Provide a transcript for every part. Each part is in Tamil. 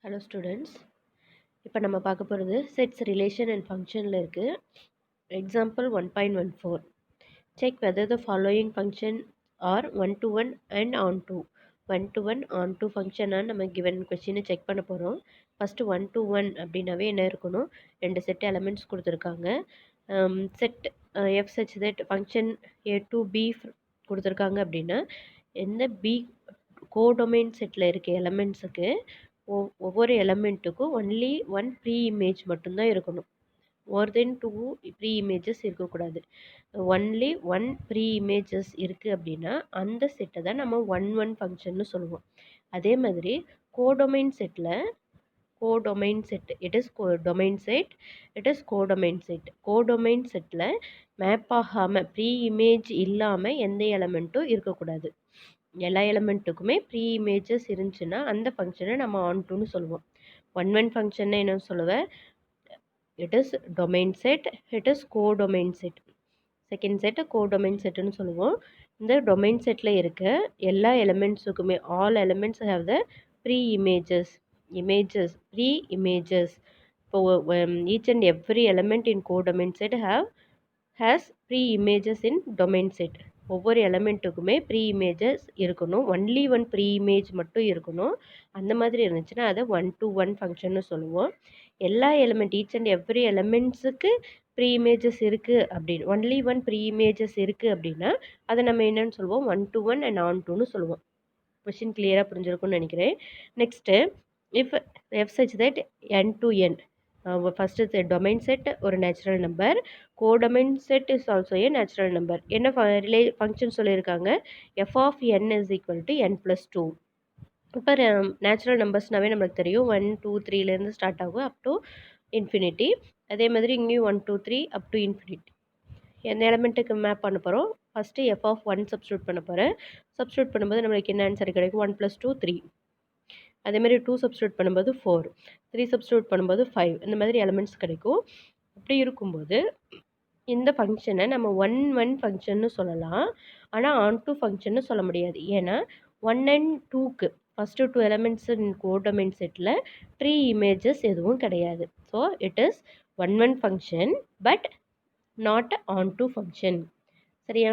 ஹலோ ஸ்டூடெண்ட்ஸ், இப்போ நம்ம பார்க்க போகிறது செட்ஸ் ரிலேஷன் அண்ட் ஃபங்க்ஷனில் இருக்குது. Example 1.14 check whether the following function are one to one and onto ஃபங்க்ஷனாக நம்ம கிவன் கொஸ்டினை செக் பண்ண போகிறோம். ஃபஸ்ட்டு 1 to 1 அப்படின்னாவே என்ன இருக்கணும், ரெண்டு செட் எலமெண்ட்ஸ் கொடுத்துருக்காங்க. Set F such that function A to B கொடுத்துருக்காங்க அப்படின்னா எந்த பி கோடொமைன் செட்டில் இருக்க எலமெண்ட்ஸுக்கு ஒவ்வொரு எலமெண்ட்டுக்கும் ஒன்லி ஒன் ப்ரீ இமேஜ் மட்டும்தான் இருக்கணும். மோர் தென் 2 ப்ரீ இமேஜஸ் இருக்கக்கூடாது. ஒன்லி ஒன் ப்ரீ இமேஜஸ் இருக்குது அப்படின்னா அந்த செட்டை தான் நம்ம ஒன் ஃபங்க்ஷன்னு சொல்லுவோம். அதே மாதிரி codomain settle codomain settle map ஆகாமல் ப்ரீ இமேஜ் இல்லாமல் எந்த எலமெண்ட்டும் இருக்கக்கூடாது. எல்லா எலமெண்ட்டுக்குமே ப்ரீ இமேஜஸ் இருந்துச்சுன்னா அந்த ஃபங்க்ஷனை நம்ம ஆன்டுன்னு சொல்லுவோம். ஒன் ஃபங்க்ஷனை என்ன சொல்லுவேன், it is domain set, it is codomain set. Second set codomain செட்டுன்னு சொல்லுவோம். இந்த டொமைன் செட்டில் இருக்க எல்லா எலமெண்ட்ஸுக்குமே all elements have the pre images. இப்போ each and every element in codomain set has pre images in domain set. ஒவ்வொரு எலமெண்ட்டுக்குமே ப்ரீ இமேஜஸ் இருக்கணும். ஒன்லி ஒன் ப்ரீ இமேஜ் மட்டும் இருக்கணும். அந்த மாதிரி இருந்துச்சுன்னா அதை ஒன் டு ஒன் ஃபங்க்ஷன்னு சொல்லுவோம். எல்லா எலமெண்ட் ஈச் அண்ட் எவ்ரி எலமெண்ட்ஸுக்கு ப்ரீ இமேஜஸ் இருக்குது அப்படின்னு ஒன்லி ஒன் ப்ரீ இமேஜஸ் இருக்குது அப்படின்னா அதை நம்ம என்னன்னு சொல்லுவோம், one to one and on டூன்னு சொல்லுவோம். கொஷின் கிளியராக புரிஞ்சிருக்கும்னு நினைக்கிறேன். Next if f such that n to n, first domain set ஒரு natural number, codomain set is also a natural number. என்ன ஃபங்க்ஷன் சொல்லியிருக்காங்க, f of n is equal to n plus two. இப்போ நேச்சுரல் நம்பர்ஸ்னாவே நம்மளுக்கு தெரியும் 1 2 3லேருந்து ஸ்டார்ட் ஆகும் அப் டு இன்ஃபினிட்டி. அதே மாதிரி இங்கேயும் 1 2 3 அப் டு இன்ஃபினிட்டி. எந்த எலமெண்ட்டுக்கு மேப் பண்ண போகிறோம், ஃபஸ்ட்டு எஃப் ஆஃப் 1 சப்ஸ்டியூட் பண்ண போகிறேன். சப்ஸ்டியூட் பண்ணும்போது நம்மளுக்கு என்ன ஆன்சர் கிடைக்கும், 1 + 2 3. அதேமாதிரி 2 சப்ஸ்டியூட் பண்ணும்போது 4, 3 சப்ஸ்டியூட் பண்ணும்போது 5. இந்த மாதிரி எலமெண்ட்ஸ் கிடைக்கும். அப்படி இருக்கும்போது இந்த ஃபங்க்ஷனை நம்ம ஒன் ஃபங்க்ஷன்னு சொல்லலாம். ஆனால் ஆன் டூ ஃபங்க்ஷன்னு சொல்ல முடியாது. ஏன்னா 1 and 2க்கு ஃபஸ்ட்டு 2 எலமெண்ட்ஸ் இன் கோடொமைன் செட்டில் ப்ரீ இமேஜஸ் எதுவும் கிடையாது. So it is one function but not onto function. சரியா,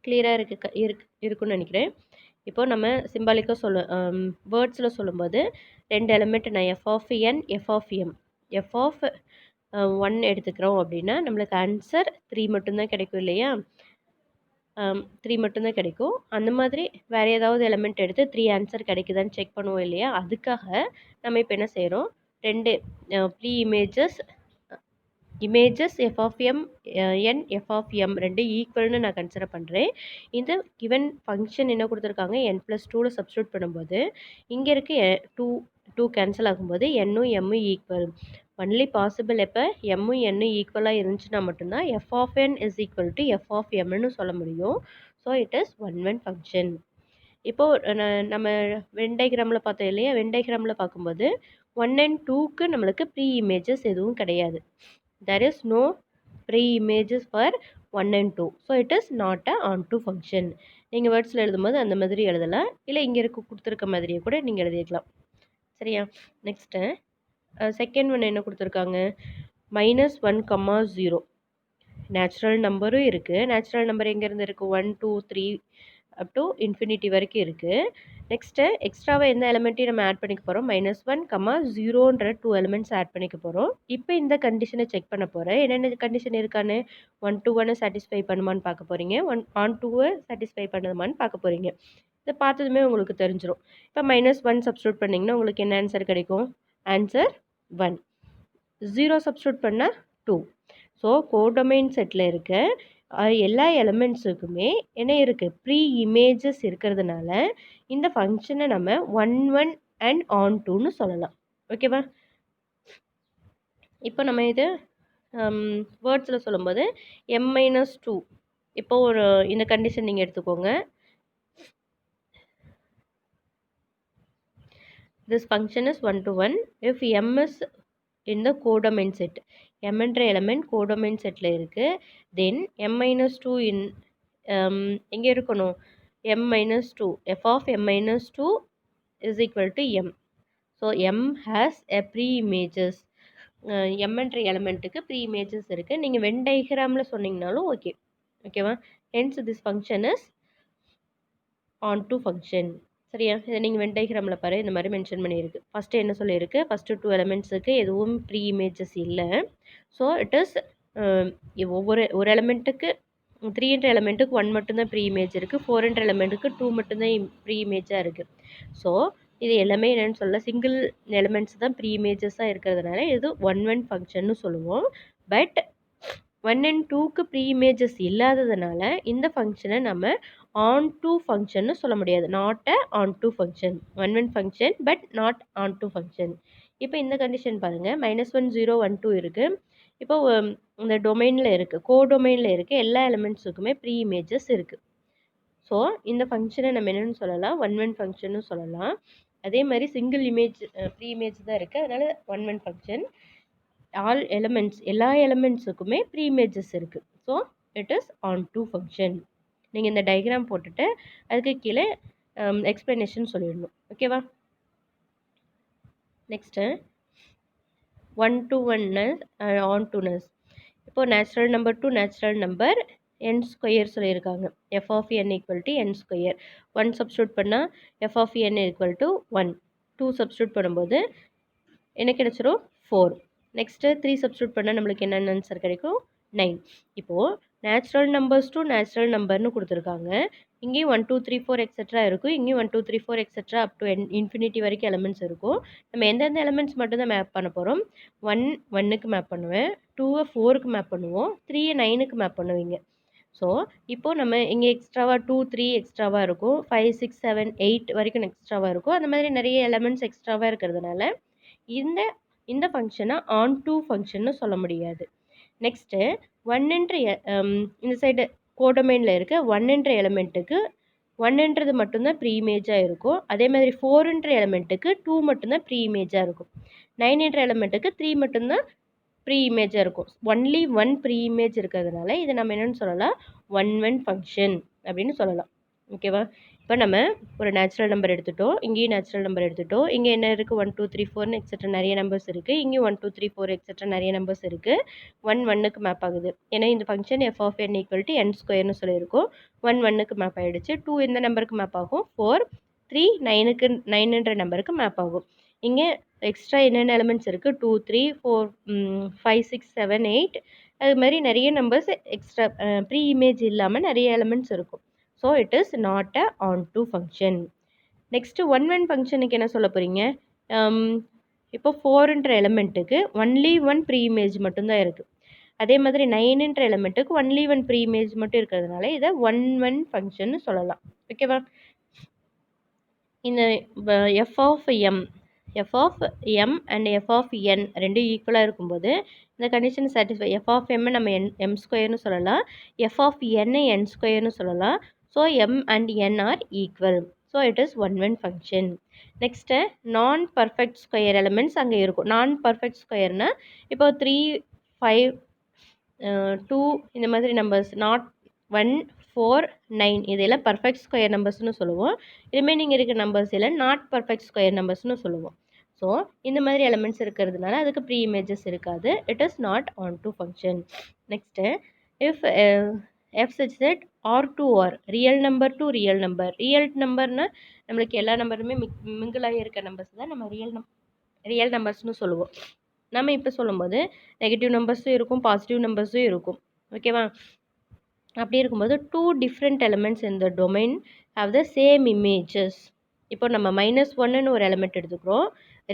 கிளியராக இருக்குன்னு நினைக்கிறேன். இப்போ நம்ம சிம்பாலிக்காக வேர்ட்ஸில் சொல்லும்போது ரெண்டு எலமெண்ட் நான் F of N F of M, F of 1 எடுத்துக்கிறோம் அப்படின்னா நம்மளுக்கு ஆன்சர் 3 மட்டும்தான் கிடைக்கும் இல்லையா, 3 மட்டும்தான் கிடைக்கும். அந்த மாதிரி வேறு ஏதாவது எலமெண்ட் எடுத்து 3 ஆன்சர் கிடைக்குதான்னு செக் பண்ணுவோம் இல்லையா, அதுக்காக நம்ம இப்போ என்ன செய்கிறோம், ரெண்டு pre images F of M N F of M ரெண்டு ஈக்குவல்னு நான் கன்சிடர் பண்ணுறேன். இந்த கிவன் ஃபங்க்ஷன் என்ன கொடுத்துருக்காங்க, என் ப்ளஸ் 2ல் சப்ஸ்டியூட் பண்ணும்போது இங்கே இருக்க 2 கேன்சல் ஆகும்போது என்னும் எம்மும் ஈக்குவல். ஒன்லி பாசிபிள் எப்போ எம்மும் என்னும் ஈக்குவலாக இருந்துச்சுன்னா மட்டும்தான் f of n is equal to F of எம்னு சொல்ல முடியும். So it is one function. இப்போது நம்ம வென் டயக்ராமில் பார்த்தோம் இல்லையா, வென் டயக்ராமில் பார்க்கும்போது 1 and 2க்கு நம்மளுக்கு ப்ரீ இமேஜஸ் எதுவும் கிடையாது. there is no pre-images for 1 and 2, so it is not a onto function. நீங்கள் வேர்ட்ஸில் எழுதும்போது அந்த மாதிரி எழுதலாம், இல்லை இங்கே கொடுத்துருக்க மாதிரியே கூட நீங்கள் எழுதிக்கலாம். சரியா, நெக்ஸ்ட்டு செகண்ட் ஒன் என்ன கொடுத்துருக்காங்க, -1, 0 நேச்சுரல் நம்பரும் இருக்குது. நேச்சுரல் நம்பர் எங்கேருந்து இருக்குது, 1 2 3 அப் டு இன்ஃபினிட்டி வரைக்கும் இருக்குது. நெக்ஸ்ட்டு எக்ஸ்ட்ராவாக எந்த எலமெண்ட்டையும் நம்ம ஆட் பண்ணிக்க போகிறோம், -1, 0ன்ற 2 எலமெண்ட்ஸ் ஆட் பண்ணிக்க போகிறோம். இப்போ இந்த கண்டிஷனை செக் பண்ண போகிறேன், என்னென்ன கண்டிஷன் இருக்கான்னு. 1 to 1 சாட்டிஸ்ஃபை பண்ணுமான்னு பார்க்க போகிறீங்க, on 2 சாட்டிஸ்ஃபை பண்ணுமான்னு பார்க்க போகிறீங்க. இதை பார்த்ததுமே உங்களுக்கு தெரிஞ்சிடும். இப்போ -1 சப்ஸ்டியூட் பண்ணிங்கன்னா உங்களுக்கு என்ன ஆன்சர் கிடைக்கும், ஆன்சர் 1. 0 சப்ஸ்டியூட் பண்ணால் 2. ஸோ கோடொமைன் செட்டில் இருக்க எல்லா எலமெண்ட்ஸுக்குமே என்ன இருக்குது, ப்ரீ இமேஜஸ் இருக்கிறதுனால இந்த ஃபங்க்ஷனை நம்ம ஒன் அண்ட் ஆன் டூன்னு சொல்லலாம். ஓகேவா, இப்போ நம்ம இது வேர்ட்ஸில் சொல்லும்போது m-2, இப்போ ஒரு இந்த கண்டிஷன் நீங்கள் எடுத்துக்கோங்க. this function is 1 to 1 if m is in the codomain set. m என்ற எலமெண்ட் கோடொமைன் செட்டில் இருக்குது. தென் m-2 இன் எங்கே இருக்கணும், m-2 f of m-2 is equal to m. So m has a pre images. எம்என்ற எலமெண்ட்டுக்கு ப்ரீ இமேஜஸ் இருக்குது. நீங்கள் வென் டயக்ராமில் சொன்னீங்கனாலும் ஓகே. ஓகேவா? Hence this function is onto function. சரியா? இதை நீங்கள் வென் டயக்ராமில் பாரு, இந்த மாதிரி மென்ஷன் பண்ணியிருக்கு. ஃபஸ்ட்டு என்ன சொல்லியிருக்கு, ஃபஸ்ட்டு 2 எலமெண்ட்ஸுக்கு எதுவும் ப்ரீ இமேஜஸ் இல்லை. ஸோ இட் இஸ் ஒரு எலமெண்ட்டுக்கு 3என்ற எலமெண்ட்டுக்கு 1 மட்டும்தான் ப்ரீ இமேஜ் இருக்குது. 4என்ற எலமெண்ட்டுக்கு 2 மட்டும்தான் ப்ரீ இமேஜாக இருக்குது. ஸோ இது எல்லாமே என்னென்னு சொல்ல, சிங்கிள் எலமெண்ட்ஸ் தான் ப்ரீ இமேஜஸாக இருக்கிறதுனால இது 1 ஃபங்க்ஷன்னு சொல்லுவோம். பட் 1 and 2க்கு ப்ரீ இமேஜஸ் இல்லாததுனால இந்த ஃபங்க்ஷனை நம்ம ஆன் டு ஃபங்க்ஷன்னு சொல்ல முடியாது. Not a on to function. 1 function but not onto function. இப்போ இந்த கண்டிஷன் பாருங்கள். -1 0 1 2 இருக்குது. இப்போ இந்த டொமைனில் இருக்குது, கோடொமைனில் இருக்குது, எல்லா எலிமெண்ட்ஸுக்குமே ப்ரீ இமேஜஸ் இருக்குது. ஸோ இந்த ஃபங்க்ஷனை நம்ம என்னென்னு சொல்லலாம், 1 ஃபங்க்ஷன்னு சொல்லலாம். அதே மாதிரி சிங்கிள் இமேஜ் ப்ரீ இமேஜ் தான் இருக்குது, அதனால் 1 ஃபங்க்ஷன். ஆல் எலிமெண்ட்ஸ், எல்லா எலிமெண்ட்ஸுக்குமே ப்ரீ இமேஜஸ் இருக்குது. So it is onto function. நீங்கள் இந்த டயக்ராம் போட்டுட்டு அதுக்கு கீழே எக்ஸ்ப்ளனேஷன் சொல்லிடணும். ஓகேவா? நெக்ஸ்ட்டு 1 to 1நஸ் ஆன் டுனஸ். இப்போது natural number to natural number n square சொல்லியிருக்காங்க. f of n equal to n square. 1 substitute பண்ணால் f of n equal to 1. 2 substitute பண்ணும்போது என்ன கிடைச்சிரும், 4. நெக்ஸ்ட்டு 3 சப்ஸ்டியூட் பண்ணால் நம்மளுக்கு என்னென்ன ஆன்சர் கிடைக்கும், 9. இப்போது நேச்சுரல் நம்பர்ஸ் டு நேச்சுரல் நம்பர்னு கொடுத்துருக்காங்க. இங்கேயும் 1 2 3 4 எக்ஸெட்ரா இருக்கும். இங்கேயும் 1 2 3 4 எக்ஸெட்ரா அப் டு இன்ஃபினிட்டி வரைக்கும் எலமெண்ட்ஸ் இருக்கும். நம்ம எந்தெந்த எலமெண்ட்ஸ் மட்டும் தான் மேப் பண்ண போகிறோம். 1 1க்கு மேப் பண்ணுவேன், 2 4க்கு மேப் பண்ணுவோம், 3 9க்கு மேப் பண்ணுவீங்க. ஸோ இப்போது நம்ம இங்கே எக்ஸ்ட்ராவாக 2 3 எக்ஸ்ட்ராவாக இருக்கும், 5 6 7 8 வரைக்கும் எக்ஸ்ட்ராவாக இருக்கும். அந்த மாதிரி நிறைய எலமெண்ட்ஸ் எக்ஸ்ட்ராவாக இருக்கிறதுனால இந்த இந்த ஃபங்க்ஷனை ஆன் டு ஃபங்க்ஷன்னு சொல்ல முடியாது. நெக்ஸ்ட்டு 1 என்ற இந்த சைடு கோடொமைனில் இருக்க 1 என்ற எலமெண்ட்டுக்கு 1ன்றது மட்டும்தான் ப்ரீ இமேஜாக இருக்கும். அதே மாதிரி 4ன்ற எலமெண்ட்டுக்கு 2 மட்டும்தான் ப்ரீ இமேஜாக இருக்கும். 9 என்ற எலமெண்ட்டுக்கு 3 மட்டும்தான் ப்ரீ இமேஜாக இருக்கும். ஒன்லி 1 ப்ரீ இமேஜ் இருக்கிறதுனால இதை நம்ம என்னென்னு சொல்லலாம், 1 ஃபங்க்ஷன் அப்படின்னு சொல்லலாம். ஓகேவா? இப்போ நம்ம ஒரு நேச்சுரல் நம்பர் எடுத்துட்டோம், இங்கேயும் நேச்சுரல் நம்பர் எடுத்துட்டோம். இங்கே என்ன இருக்குது, 1 2 3 4ன்னு எக்ஸெட்ரா நிறைய நம்பர்ஸ் இருக்குது. இங்கேயும் 1 2 3 4 எக்ஸெட்ரா நிறைய நம்பர்ஸ் இருக்குது. 1 1க்கு மேப் ஆகுது. ஏன்னா இந்த function f of n equal to n ஸ்கொயர்னு சொல்லியிருக்கோம். 1 1க்கு மேப் ஆகிடுச்சு. 2 எந்த நம்பருக்கு மேப் ஆகும், 4. 3 9க்கு 9ன்ற நம்பருக்கு மேப் ஆகும். இங்கே எக்ஸ்ட்ரா என்னென்ன எலிமெண்ட்ஸ் இருக்குது, 2 3 4 5 6 7 8. அது மாதிரி நிறைய நம்பர்ஸ் எக்ஸ்ட்ரா ப்ரீ இமேஜ் இல்லாமல் நிறைய எலிமெண்ட்ஸ் இருக்கும். So it is not a on to function. Next 1 ஃபங்க்ஷனுக்கு என்ன சொல்ல போகிறீங்க, இப்போ 4ன்ற எலமெண்ட்டுக்கு ஒன்லி 1 ப்ரீ இமேஜ் மட்டும்தான் இருக்குது. அதே மாதிரி 9ன்ற எலமெண்ட்டுக்கு ஒன்லி 1 ப்ரீ இமேஜ் மட்டும் இருக்கிறதுனால இதை 1 ஃபங்க்ஷன் சொல்லலாம். ஓகேவா? இந்த f of m and f of n ரெண்டும் ஈக்குவலாக இருக்கும்போது இந்த condition satisfy. f of m நம்ம m ஸ்கொயர்னு சொல்லலாம், f of n n ஸ்கொயர்னு சொல்லலாம். So m and n are equal. So it is 1 function. Next non perfect square elements அங்கே இருக்கும். நான் பர்ஃபெக்ட் ஸ்கொயர்னால் இப்போ 3 5 2 இந்த மாதிரி நம்பர்ஸ், நாட் 1 4 9 இதெல்லாம் பர்ஃபெக்ட் ஸ்கொயர் நம்பர்ஸ்னு சொல்லுவோம். ரிமைனிங் இருக்கிற நம்பர்ஸ் எல்லாம் நாட் பர்ஃபெக்ட் ஸ்கொயர் நம்பர்ஸ்னு சொல்லுவோம். ஸோ இந்த மாதிரி எலமெண்ட்ஸ் இருக்கிறதுனால அதுக்கு ப்ரீ இமேஜஸ் இருக்காது. It is not onto function. Next if f such that r to r, real number to real number. Real நம்பர்னால் நம்மளுக்கு எல்லா நம்பருமே மிங்கிளாகி இருக்க நம்பர்ஸ் தான் நம்ம ரியல் நம்பர்ஸ்னு சொல்லுவோம். நம்ம இப்போ சொல்லும்போது நெகட்டிவ் நம்பர்ஸும் இருக்கும், பாசிட்டிவ் நம்பர்ஸும் இருக்கும். ஓகேவா? அப்படி இருக்கும்போது 2 டிஃப்ரெண்ட் எலிமெண்ட்ஸ் இந்த domain have the same images. இப்போ நம்ம -1ன்னு ஒரு எலிமெண்ட் எடுத்துக்கிறோம்.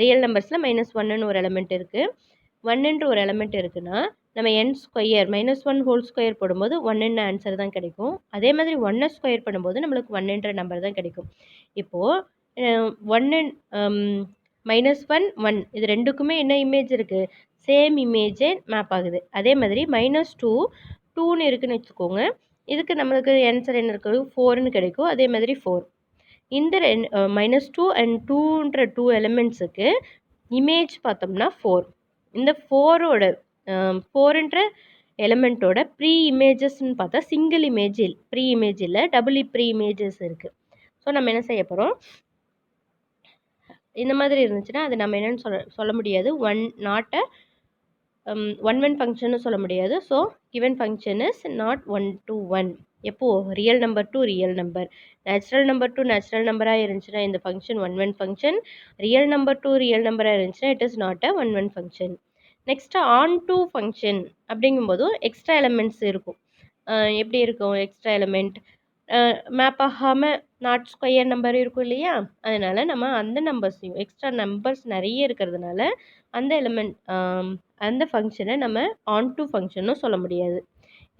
ரியல் நம்பர்ஸில் -1ன்னு ஒரு எலிமெண்ட் இருக்குது. 1ன்ற ஒரு எலிமெண்ட் இருக்குன்னா நம்ம n ஸ்கொயர் -1 ஹோல் ஸ்கொயர் போடும்போது 1ன்னு ஆன்சர் தான் கிடைக்கும். அதே மாதிரி 1 ஸ்கொயர் பண்ணும்போது நம்மளுக்கு 1ன்ற நம்பர் தான் கிடைக்கும். இப்போது 1 -1 1 இது ரெண்டுக்குமே என்ன இமேஜ் இருக்குது, சேம் இமேஜே மேப் ஆகுது. அதே மாதிரி -2 2ன்னு இருக்குதுன்னு வச்சுக்கோங்க. இதுக்கு நம்மளுக்கு ஆன்சர் என்ன இருக்குது, 4ன்னு கிடைக்கும். அதே மாதிரி 4. இந்த -2 and 2ன்ற 2 எலிமெண்ட்ஸுக்கு இமேஜ் பார்த்தோம்னா 4. இந்த 4ன்ற எலிமெண்ட்டோட ப்ரீ இமேஜஸ்ன்னு பார்த்தா சிங்கிள் இமேஜ் ப்ரீ இமேஜ் இல்லை, டபுள் ப்ரீ இமேஜஸ் இருக்குது. ஸோ நம்ம என்ன செய்ய போகிறோம், இந்த மாதிரி இருந்துச்சுன்னா அது நம்ம என்னன்னு சொல்ல முடியாது. நாட் அ ஒன் ஒன் ஃபங்க்ஷன்னு சொல்ல முடியாது. So given function is not one to one. எப்போ real number to real number, natural number to natural நம்பராக இருந்துச்சுன்னா இந்த function one one function, real number to real நம்பராக இருந்துச்சுன்னா it is not a one one function. Next onto function அப்படிங்கும்போது எக்ஸ்ட்ரா எலமெண்ட்ஸ் இருக்கும். எப்படி இருக்கும் எக்ஸ்ட்ரா எலமெண்ட்? மேப் ஆகாமல் நாட் ஸ்கொயர் நம்பர் இருக்கும் இல்லையா? அதனால் நம்ம அந்த நம்பர்ஸையும் எக்ஸ்ட்ரா நம்பர்ஸ் நிறைய இருக்கிறதுனால அந்த எலிமெண்ட் அந்த ஃபங்க்ஷனை நம்ம ஆன் டு ஃபங்க்ஷனும் சொல்ல முடியாது.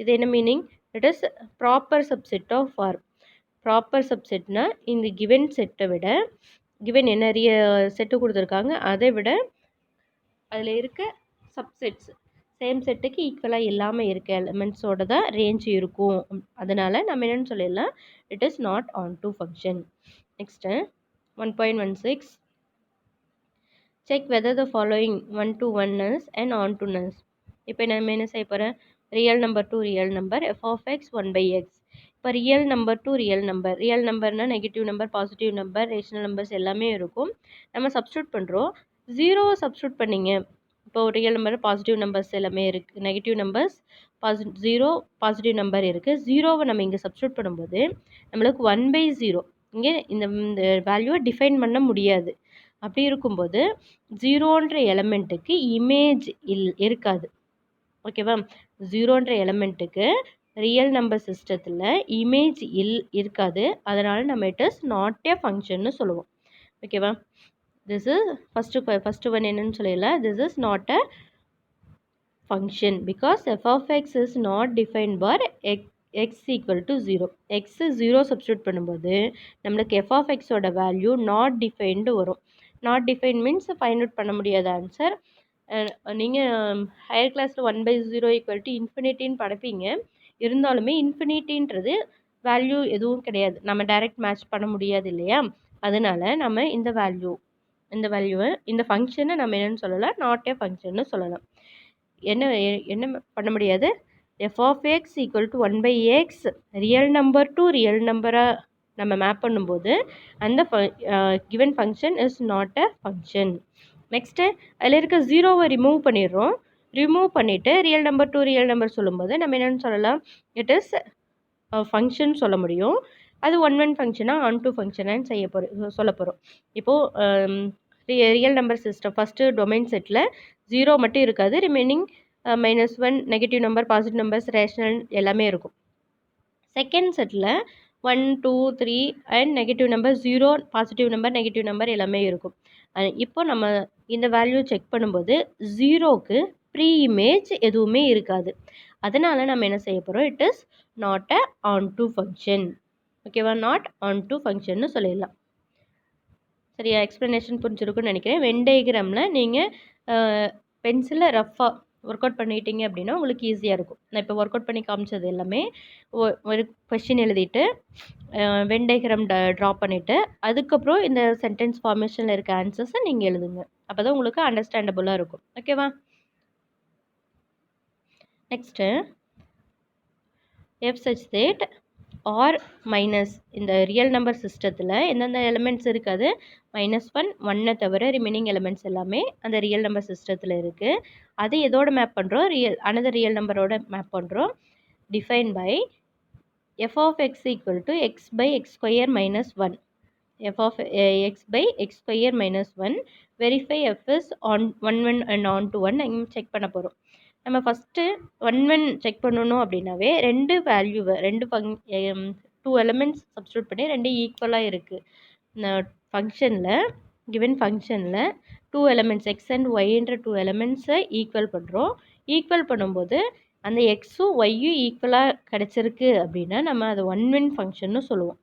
இது என்ன meaning? It is proper subset of R. Proper சப்செட்னா இந்த கிவன் செட்டை விட, கிவன் என்ன செட்டு கொடுத்துருக்காங்க அதை விட அதில் இருக்க சப்செட்ஸ் சேம் செட்டுக்கு ஈக்குவலாக இல்லாமல் இருக்க எலிமெண்ட்ஸோட தான் ரேஞ்ச் இருக்கும். அதனால் நம்ம என்னென்னு சொல்லிடலாம், it is not onto function. Next 1.16 check whether the following one to ones and onto நஸ். இப்போ நம்ம என்ன செய்ய போகிறேன்? Real number to real number f of x 1/x. இப்போ ரியல் நம்பர் டு ரியல் நம்பர்னால் negative number, positive number, rational numbers எல்லாமே இருக்கும். நம்ம சப்ஸ்டியூட் பண்ணுறோம். 0 சப்ஸ்டியூட் பண்ணிங்க. இப்போ ரியல் நம்பர் பாசிட்டிவ் நம்பர்ஸ் எல்லாமே இருக்குது, நெகட்டிவ் நம்பர்ஸ் 0 பாசிட்டிவ் நம்பர் இருக்குது. 0வை நம்ம இங்கே சப்ஸ்டியூட் பண்ணும்போது நம்மளுக்கு 1/0 இங்கே இந்த வேல்யூவை டிஃபைன் பண்ண முடியாது. அப்படி இருக்கும்போது 0ன்ற எலமெண்ட்டுக்கு இமேஜ் இருக்காது. ஓகேவா? 0ன்ற எலமெண்ட்டுக்கு ரியல் நம்பர் சிஸ்டத்தில் இமேஜ் இருக்காது. அதனால் நம்ம இட் இஸ் நாட் எ ஃபங்க்ஷன்னு சொல்லுவோம். ஓகேவா? திஸ் இஸ் ஃபஸ்ட்டு ஒன் என்னன்னு சொல்லிடலாம். This is not a function because F of X is not defined for X equal to 0. X 0 substitute பண்ணும்போது நம்மளுக்கு எஃப் ஆஃப் எக்ஸோட வேல்யூ நாட் டிஃபைன்டு வரும். Not define means find out பண்ண முடியாத ஆன்சர். நீங்கள் ஹையர் கிளாஸில் 1/0 ஈக்குவல் டு இன்ஃபினிட்டின்னு படிப்பீங்க. இருந்தாலுமே இன்ஃபினிட்டின்றது வேல்யூ எதுவும் கிடையாது. நம்ம டைரெக்ட் மேட்ச் பண்ண முடியாது இல்லையா? அதனால் நம்ம இந்த வேல்யூவை இந்த ஃபங்க்ஷனை நம்ம என்னென்னு சொல்லலாம்? நாட் ஏ ஃபங்க்ஷன்னு சொல்லலாம். என்ன பண்ண முடியாது? F of X equal to 1/x real number to real நம்பராக நம்ம மேப் பண்ணும்போது அந்த given function is not a function. Next அதில் இருக்க 0வை ரிமூவ் பண்ணிடுறோம். ரிமூவ் பண்ணிவிட்டு real number to real number சொல்லும்போது நம்ம என்னென்னு சொல்லலாம்? இட் இஸ் ஃபங்க்ஷன் சொல்ல முடியும். அது ஒன் ஃபங்க்ஷனாக ஆன் டூ ஃபங்க்ஷனான்னு சொல்ல போகிறோம். இப்போது real number system first domain settle 0 மட்டும் இருக்காது. Remaining -1 negative number, positive numbers, rational எல்லாமே இருக்கும். Second settle 1 2 3 and negative number 0 positive number, negative number எல்லாமே இருக்கும். இப்போ நம்ம இந்த வேல்யூ செக் பண்ணும்போது 0க்கு ப்ரீ இமேஜ் எதுவுமே இருக்காது. அதனால் நம்ம என்ன செய்ய போகிறோம்? It is not a on to function. ஓகேவா? நாட் ஆன் டு ஃபங்க்ஷன்னு சொல்லிடலாம். சரியா? எக்ஸ்ப்ளனேஷன் புரிஞ்சிருக்குன்னு நினைக்கிறேன். வென் டயக்ராமில் நீங்கள் பென்சிலில் ரஃப்பாக ஒர்க் அவுட் பண்ணிட்டீங்க அப்படின்னா உங்களுக்கு ஈஸியாக இருக்கும். நான் இப்போ ஒர்க் அவுட் பண்ணி காமிச்சது எல்லாமே ஒரு கொஷின் எழுதிட்டு வென் டயக்ராம் ட்ரா பண்ணிவிட்டு அதுக்கப்புறம் இந்த சென்டென்ஸ் ஃபார்மேஷனில் இருக்க ஆன்சர்ஸை நீங்கள் எழுதுங்க. அப்போ தான் உங்களுக்கு அண்டர்ஸ்டாண்டபுளாக இருக்கும். ஓகேவா? Next F such that R minus இந்த ரியல் நம்பர் சிஸ்டத்தில் எந்தெந்த எலிமெண்ட்ஸ் இருக்காது? -1 1 தவிர ரிமைனிங் எலிமெண்ட்ஸ் எல்லாமே அந்த ரியல் நம்பர் சிஸ்டத்தில் இருக்குது. அது எதோட மேப் பண்ணுறோம்? அனதர் ரியல் நம்பரோட மேப் பண்ணுறோம். Define by F of X equal to X by X square minus 1. F of X by X square minus 1. Verify F is on 1 and onto 1 இங்கே செக் பண்ண போகிறோம். நம்ம ஃபஸ்ட்டு 1 செக் பண்ணணும் அப்படின்னாவே 2 வேல்யூவை 2 எலிமெண்ட்ஸ் சப்ஸ்டியூட் பண்ணி 2 ஈக்குவலாக இருக்குது. இந்த ஃபங்க்ஷனில் கிவன் ஃபங்க்ஷனில் 2 எலிமெண்ட்ஸ் எக்ஸ் அண்ட் ஒய்ன்ற 2 எலிமெண்ட்ஸை ஈக்குவல் பண்ணுறோம். ஈக்குவல் பண்ணும்போது அந்த எக்ஸும் ஒய்யும் ஈக்குவலாக கிடச்சிருக்கு அப்படின்னா நம்ம அதை 1 ஃபங்க்ஷன்னு சொல்லுவோம்.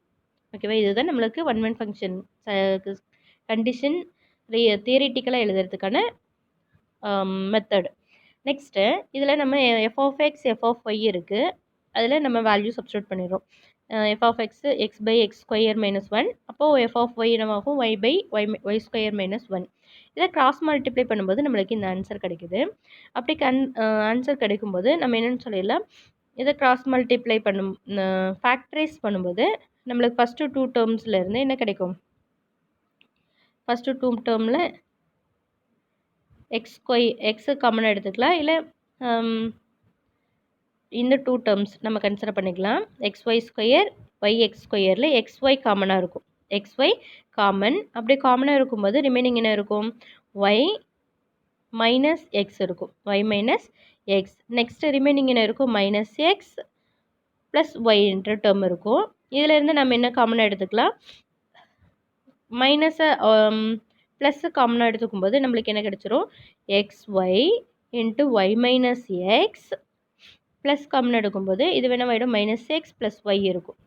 ஓகேவா? இதுதான் நம்மளுக்கு 1 ஃபங்க்ஷன் கண்டிஷன் தியரிட்டிக்கலாக எழுதுறதுக்கான மெத்தட். நெக்ஸ்ட்டு இதில் நம்ம F of X F of Y இருக்குது. அதில் நம்ம வேல்யூ சப்ஸ்டியூட் பண்ணிடுறோம். F of X X by X square minus 1. அப்போது எஃப் ஆஃப் ஒய் என்னவாகும்? Y by Y square minus 1. இதை கிராஸ் மல்டிப்ளை பண்ணும்போது நம்மளுக்கு இந்த ஆன்சர் கிடைக்குது. அப்படி ஆன்சர் கிடைக்கும்போது நம்ம என்னென்னு சொல்லிடலாம்? இதை கிராஸ் மல்டிப்ளை ஃபேக்டரைஸ் பண்ணும்போது நம்மளுக்கு ஃபஸ்ட்டு 2 டேர்ம்ஸில் இருந்து என்ன கிடைக்கும்? ஃபஸ்ட்டு 2 டேர்மில் எக்ஸ் காமனாக எடுத்துக்கலாம், இல்லை இந்த 2 டேர்ம்ஸ் நம்ம கன்சிடர் பண்ணிக்கலாம். XY ஸ்கொயர் YX ஸ்கொயரில் XY காமனாக இருக்கும். XY common. அப்படி காமனாக இருக்கும்போது ரிமைனிங் என்ன இருக்கும்? Y மைனஸ் எக்ஸ் இருக்கும். Y minus X. Next remaining என்ன இருக்கும்? மைனஸ் எக்ஸ் ப்ளஸ் ஒய் என்ற டேர்ம் இருக்கும். இதிலேருந்து நம்ம என்ன காமனாக எடுத்துக்கலாம்? மைனஸை ப்ளஸ்ஸு காமனாக எடுத்துக்கும்போது நம்மளுக்கு என்ன கிடச்சிரும்? XY into Y minus X plus common எடுக்கும்போது இது வேணால் மைனஸ் எக்ஸ் ப்ளஸ் ஒய் இருக்கும்.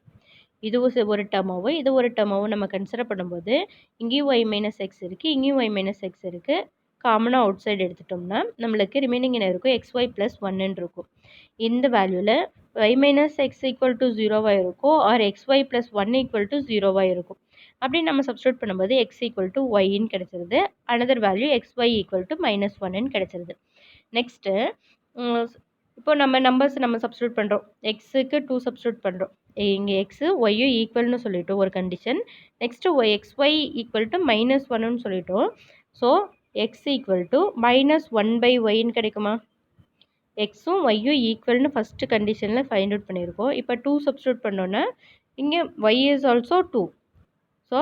இதுவும் ஒரு டேர்மாகவும் இது ஒரு டேர்மாகவும் நம்ம கன்சிடர் பண்ணும்போது இங்கேயும் ஒய் மைனஸ் எக்ஸ் இருக்குது, இங்கேயும் ஒய் மைனஸ் எக்ஸ் இருக்குது. காமனாக அவுட் சைடு எடுத்துட்டோம்னா நம்மளுக்கு ரிமைனிங் என்ன இருக்கும்? XY ப்ளஸ் ஒன்னுன்னு இருக்கும். இந்த வேல்யூவில் y minus x equal to ஜீரோவாக இருக்கும், or XY plus one equal to ஜீரோவாக இருக்கும். அப்படி நம்ம சப்ஸ்டியூட் பண்ணும்போது எக்ஸ் ஈக்குவல் டு ஒய்ன்னு கிடச்சிருது. Another value XY equal to minus ஒன்னு கிடச்சிருது. நெக்ஸ்ட்டு இப்போ நம்ம நம்பர்ஸ் நம்ம சப்ஸ்டியூட் பண்ணுறோம். எக்ஸுக்கு 2 சப்ஸ்டியூட் பண்ணுறோம். இங்கே எக்ஸு ஒய்யும் ஈக்குவல்னு சொல்லிட்டோம் ஒரு condition. Next XY equal to minus ஒன்னு சொல்லிட்டோம். So x equal to minus one by ஒய்ன்னு கிடைக்குமா? எக்ஸும் ஒய்யும் ஈக்குவல்னு ஃபஸ்ட்டு கண்டிஷனில் ஃபைண்ட் அவுட் பண்ணியிருக்கோம். இப்போ 2 சப்ஸ்டியூட் பண்ணோன்னா இங்கே y is also 2. So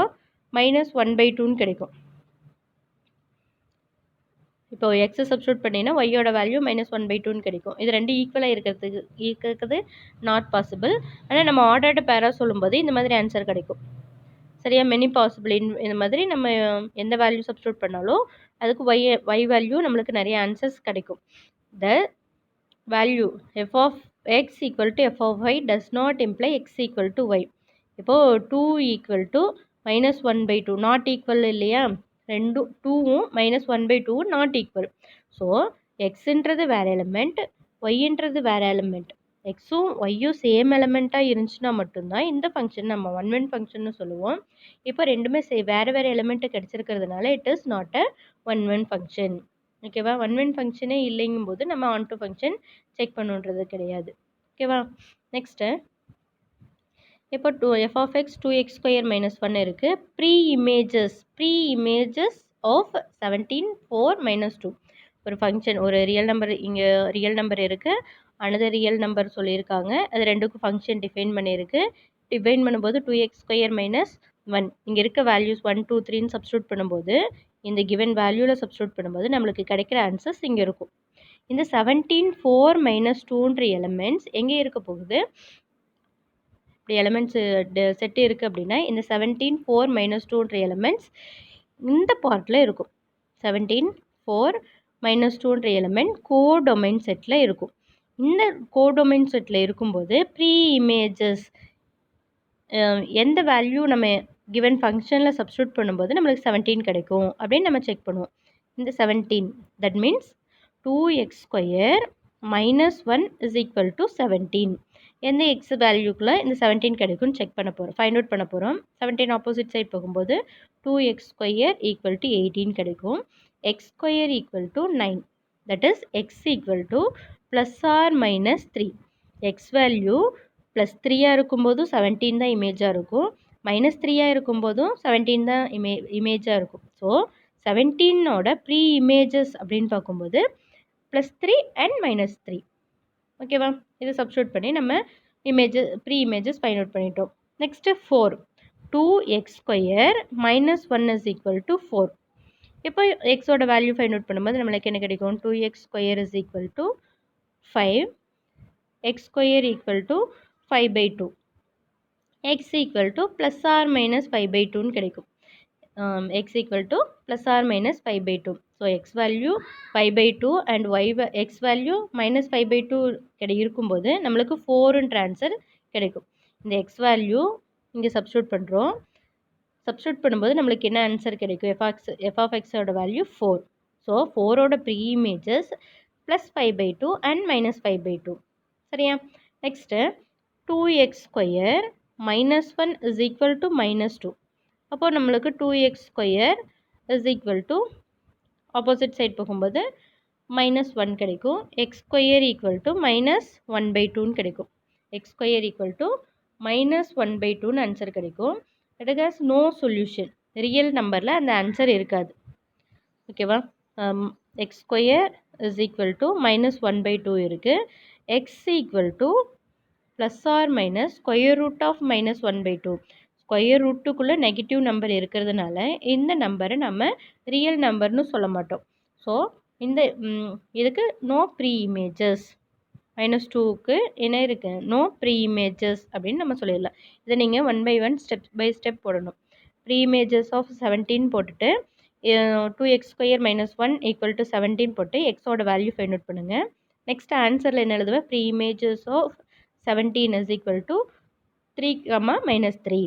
minus one by டூன்னு கிடைக்கும். இப்போ எக்ஸை சப்ஸ்டியூட் பண்ணினா ஒய்யோட வேல்யூ மைனஸ் ஒன் பை டூன்னு கிடைக்கும். இது ரெண்டு ஈக்குவலாக இருக்கிறது நாட் பாசிபிள். ஆனால் நம்ம ஆர்டர்டு பேராக சொல்லும்போது இந்த மாதிரி ஆன்சர் கிடைக்கும். சரியா? மெனி பாசிபிள் இந்த மாதிரி நம்ம எந்த வேல்யூ சப்ஸ்டியூட் பண்ணாலும் அதுக்கு ஒய் வேல்யூ நம்மளுக்கு நிறைய ஆன்சர்ஸ் கிடைக்கும். The value F of X equal to F of Y does not imply X equal to Y. இப்போது 2 equal to minus one by two not equal இல்லையா? ரெண்டும் 2வும் மைனஸ் ஒன் பை டூவும் நாட் ஈக்குவல். ஸோ எக்ஸுன்றது வேறு எலிமெண்ட், ஒய்ன்றது வேறு எலிமெண்ட். எக்ஸும் ஒய்யும் சேம் எலிமெண்ட்டாக இருந்துச்சுன்னா மட்டும்தான் இந்த ஃபங்க்ஷன் நம்ம ஒன் ஃபங்க்ஷன்னு சொல்லுவோம். இப்போ ரெண்டுமே வேறு வேறு எலிமெண்ட்டு கிடச்சிருக்கிறதுனால it is not a one function. ஓகேவா? ஒன் ஃபங்க்ஷனே இல்லைங்கும் போது நம்ம ஆன் டு ஃபங்க்ஷன் செக் பண்ணுன்றது கிடையாது. ஓகேவா? நெக்ஸ்ட்டு இப்போ f of x 2x square minus one இருக்குது. Pre images of 17 4 minus 2. ஒரு ஃபங்க்ஷன், ஒரு ரியல் நம்பர், இங்கே ரியல் நம்பர் இருக்குது, அனதர் ரியல் நம்பர் சொல்லியிருக்காங்க. அது ரெண்டுக்கும் ஃபங்க்ஷன் டிஃபைன் பண்ணியிருக்கு. டிஃபைன் பண்ணும்போது 2x ஸ்கொயர் மைனஸ் 1 இங்கே இருக்க வேல்யூஸ் 1 2 3ன்னு சப்ஸ்டியூட் பண்ணும்போது இந்த கிவன் வேல்யூவில் சப்ஸ்டியூட் பண்ணும்போது நம்மளுக்கு கிடைக்கிற ஆன்சர்ஸ் இங்கே இருக்கும். இந்த 17 4 மைனஸ் 2ன்ற எலிமெண்ட்ஸ் எங்கே இருக்க போகுது? இப்படி எலிமெண்ட்ஸு செட்டு இருக்குது அப்படின்னா இந்த 17 4 மைனஸ் 2ன்ற எலிமெண்ட்ஸ் இந்த பார்ட்டில் இருக்கும். 17 4 மைனஸ் 2ன்ற எலிமெண்ட் கோடொமைன் செட்டில் இருக்கும். இந்த கோடொமைன் செட்டில் இருக்கும்போது ப்ரீ இமேஜஸ் எந்த வேல்யூ நம்ம கிவன் ஃபங்க்ஷனில் சப்ஸ்டியூட் பண்ணும்போது நம்மளுக்கு 17 கிடைக்கும் அப்படின்னு நம்ம செக் பண்ணுவோம். இந்த 17 that means 2x square minus 1 is equal to 17. எந்த எக்ஸ் வேல்யூக்குள்ளே இந்த 17 கிடைக்கும்னு செக் பண்ண போகிறோம், ஃபைண்ட் அவுட் பண்ண போகிறோம். 17 ஆப்போசிட் சைட் போகும்போது 2x ஸ்கொயர் ஈக்குவல் டு 18 கிடைக்கும். X square equal to 9. That is x equal to plus or minus 3. X value plus 3யாக இருக்கும்போதும் 17 தான் இமேஜாக இருக்கும், மைனஸ் 3யாக இருக்கும்போதும் 17 தான் இமேஜாக இருக்கும். ஸோ 17ஓட ப்ரீ இமேஜஸ் அப்படின்னு பார்க்கும்போது ப்ளஸ் 3 அண்ட் மைனஸ் 3. ஓகேவா? இது சப்ஸ்டியூட் பண்ணி நம்ம ப்ரீ இமேஜஸ் ஃபைண்ட் அவுட் பண்ணிட்டோம். Next 4 2x square minus 1 is equal to 4. இப்போ எக்ஸோட வேல்யூ ஃபைண்ட் அவுட் பண்ணும்போது நம்மளுக்கு என்ன கிடைக்கும்? 2x square is equal to 5, x square equal to 5/2, x equal to plus or minus 5/2ன்னு கிடைக்கும். X equal to plus or minus 5/2. So x value 5/2 and x value minus 5/2 இருக்கும்போது நம்மளுக்கு 4ன்ற ஆன்சர் கிடைக்கும். இந்த எக்ஸ் வேல்யூ இங்கே சப்ஸ்டியூட் பண்ணுறோம். சப்ஸ்டியூட் பண்ணும்போது நம்மளுக்கு என்ன ஆன்சர் கிடைக்கும்? எஃப் ஆஃப் எக்ஸோட வேல்யூ 4. ஸோ 4ஓட pre images plus 5/2 and minus 5/2. சரியா? Next 2x square minus 1 is equal to minus 2. அப்போது நம்மளுக்கு 2x square is equal to opposite side போகும்போது மைனஸ் 1 கிடைக்கும். X square equal to minus 1/2ன்னு கிடைக்கும். X square equal to minus 1/2ன்னு ஆன்சர் கிடைக்கும். It has no solution. Real நம்பரில் அந்த ஆன்சர் இருக்காது. ஓகேவா? X square is equal to -1/2 இருக்குது. X equal to plus or minus square root of -1/2. Square ரூட்டுக்குள்ளே நெகட்டிவ் நம்பர் இருக்கிறதுனால இந்த நம்பரை நம்ம ரியல் நம்பர்னு சொல்ல மாட்டோம். ஸோ இந்த இதுக்கு நோ ப்ரீ இமேஜஸ். -2க்கு என்ன இருக்குது? நோ ப்ரீ இமேஜஸ் அப்படின்னு நம்ம சொல்லிடலாம். இதை நீங்கள் 1 by 1 ஸ்டெப் பை ஸ்டெப் போடணும். ப்ரீ இமேஜஸ் ஆஃப் 17 போட்டுட்டு 2x² - 1 = 17 போட்டு எக்ஸோட வேல்யூ ஃபைண்ட் அவுட் பண்ணுங்கள். நெக்ஸ்ட் ஆன்சரில் என்ன எழுதுவேன்? Pre images of 17 = 3, -3.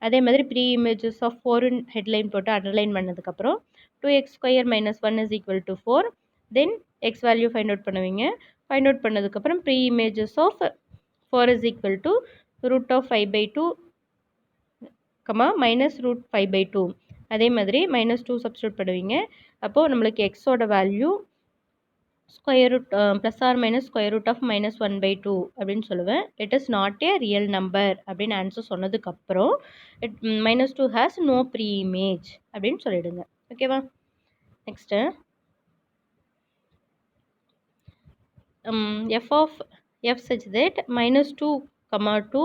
அதே மாதிரி ப்ரீ இமேஜஸ் ஆஃப் 4 ஹெட்லைன் போட்டு அண்டர்லைன் பண்ணதுக்கப்புறம் 2x² - 1 = 4. Then X value find out பண்ணுவீங்க. ஃபைண்ட் அவுட் பண்ணதுக்கப்புறம் ப்ரீ இமேஜஸ் ஆஃப் 4 = √5/2, -√5/2. அதே மாதிரி -2 சப்ஸ்டியூட் பண்ணுவீங்க. அப்போது நம்மளுக்கு எக்ஸோட value square root plus or minus square root of -1/2 அப்படின்னு சொல்லுவேன். It is not a real number அப்படின்னு ஆன்சர் சொன்னதுக்கப்புறம் -2 ஹேஸ் நோ ப்ரீ இமேஜ் அப்படின்னு சொல்லிடுங்க. ஓகேவா? Next f such that -2, 2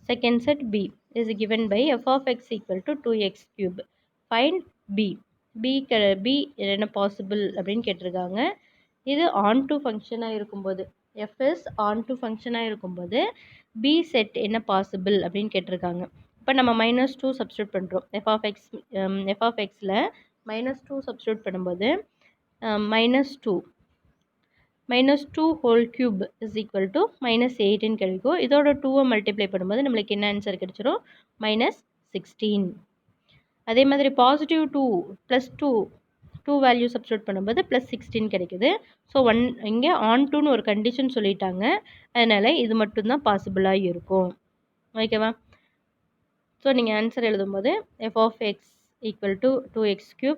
second set b is given by f of x equal to 2x³. Find b. b என்ன பாசிபிள் அப்படின்னு கேட்டிருக்காங்க. இது ஆன் டு ஃபங்க்ஷனாக இருக்கும்போது, எஃப் இஸ் ஆன் டு ஃபங்க்ஷனாக இருக்கும்போது பி செட் என்ன பாசிபிள் அப்படின்னு கேட்டிருக்காங்க. இப்போ நம்ம -2 சப்ஸ்டியூட் பண்ணுறோம். எஃப் ஆஃப் எக்ஸில் -2 சப்ஸ்டியூட் பண்ணும்போது -2 whole cube is equal to -8 கிடைக்கும். இதோட 2 மல்டிப்ளை பண்ணும்போது நம்மளுக்கு என்ன ஆன்சர் கிடைச்சிரும்? -16. அதே மாதிரி பாசிட்டிவ் 2 +2 வேல்யூ சப்ஸ்டியூட் பண்ணும்போது +16 கிடைக்குது. ஸோ இங்கே ஆன் டூன்னு ஒரு கண்டிஷன் சொல்லிட்டாங்க. அதனால் இது மட்டும்தான் பாசிபிளாக இருக்கும். ஓகேவா? ஸோ நீங்கள் ஆன்சர் எழுதும்போது f of x = 2x³,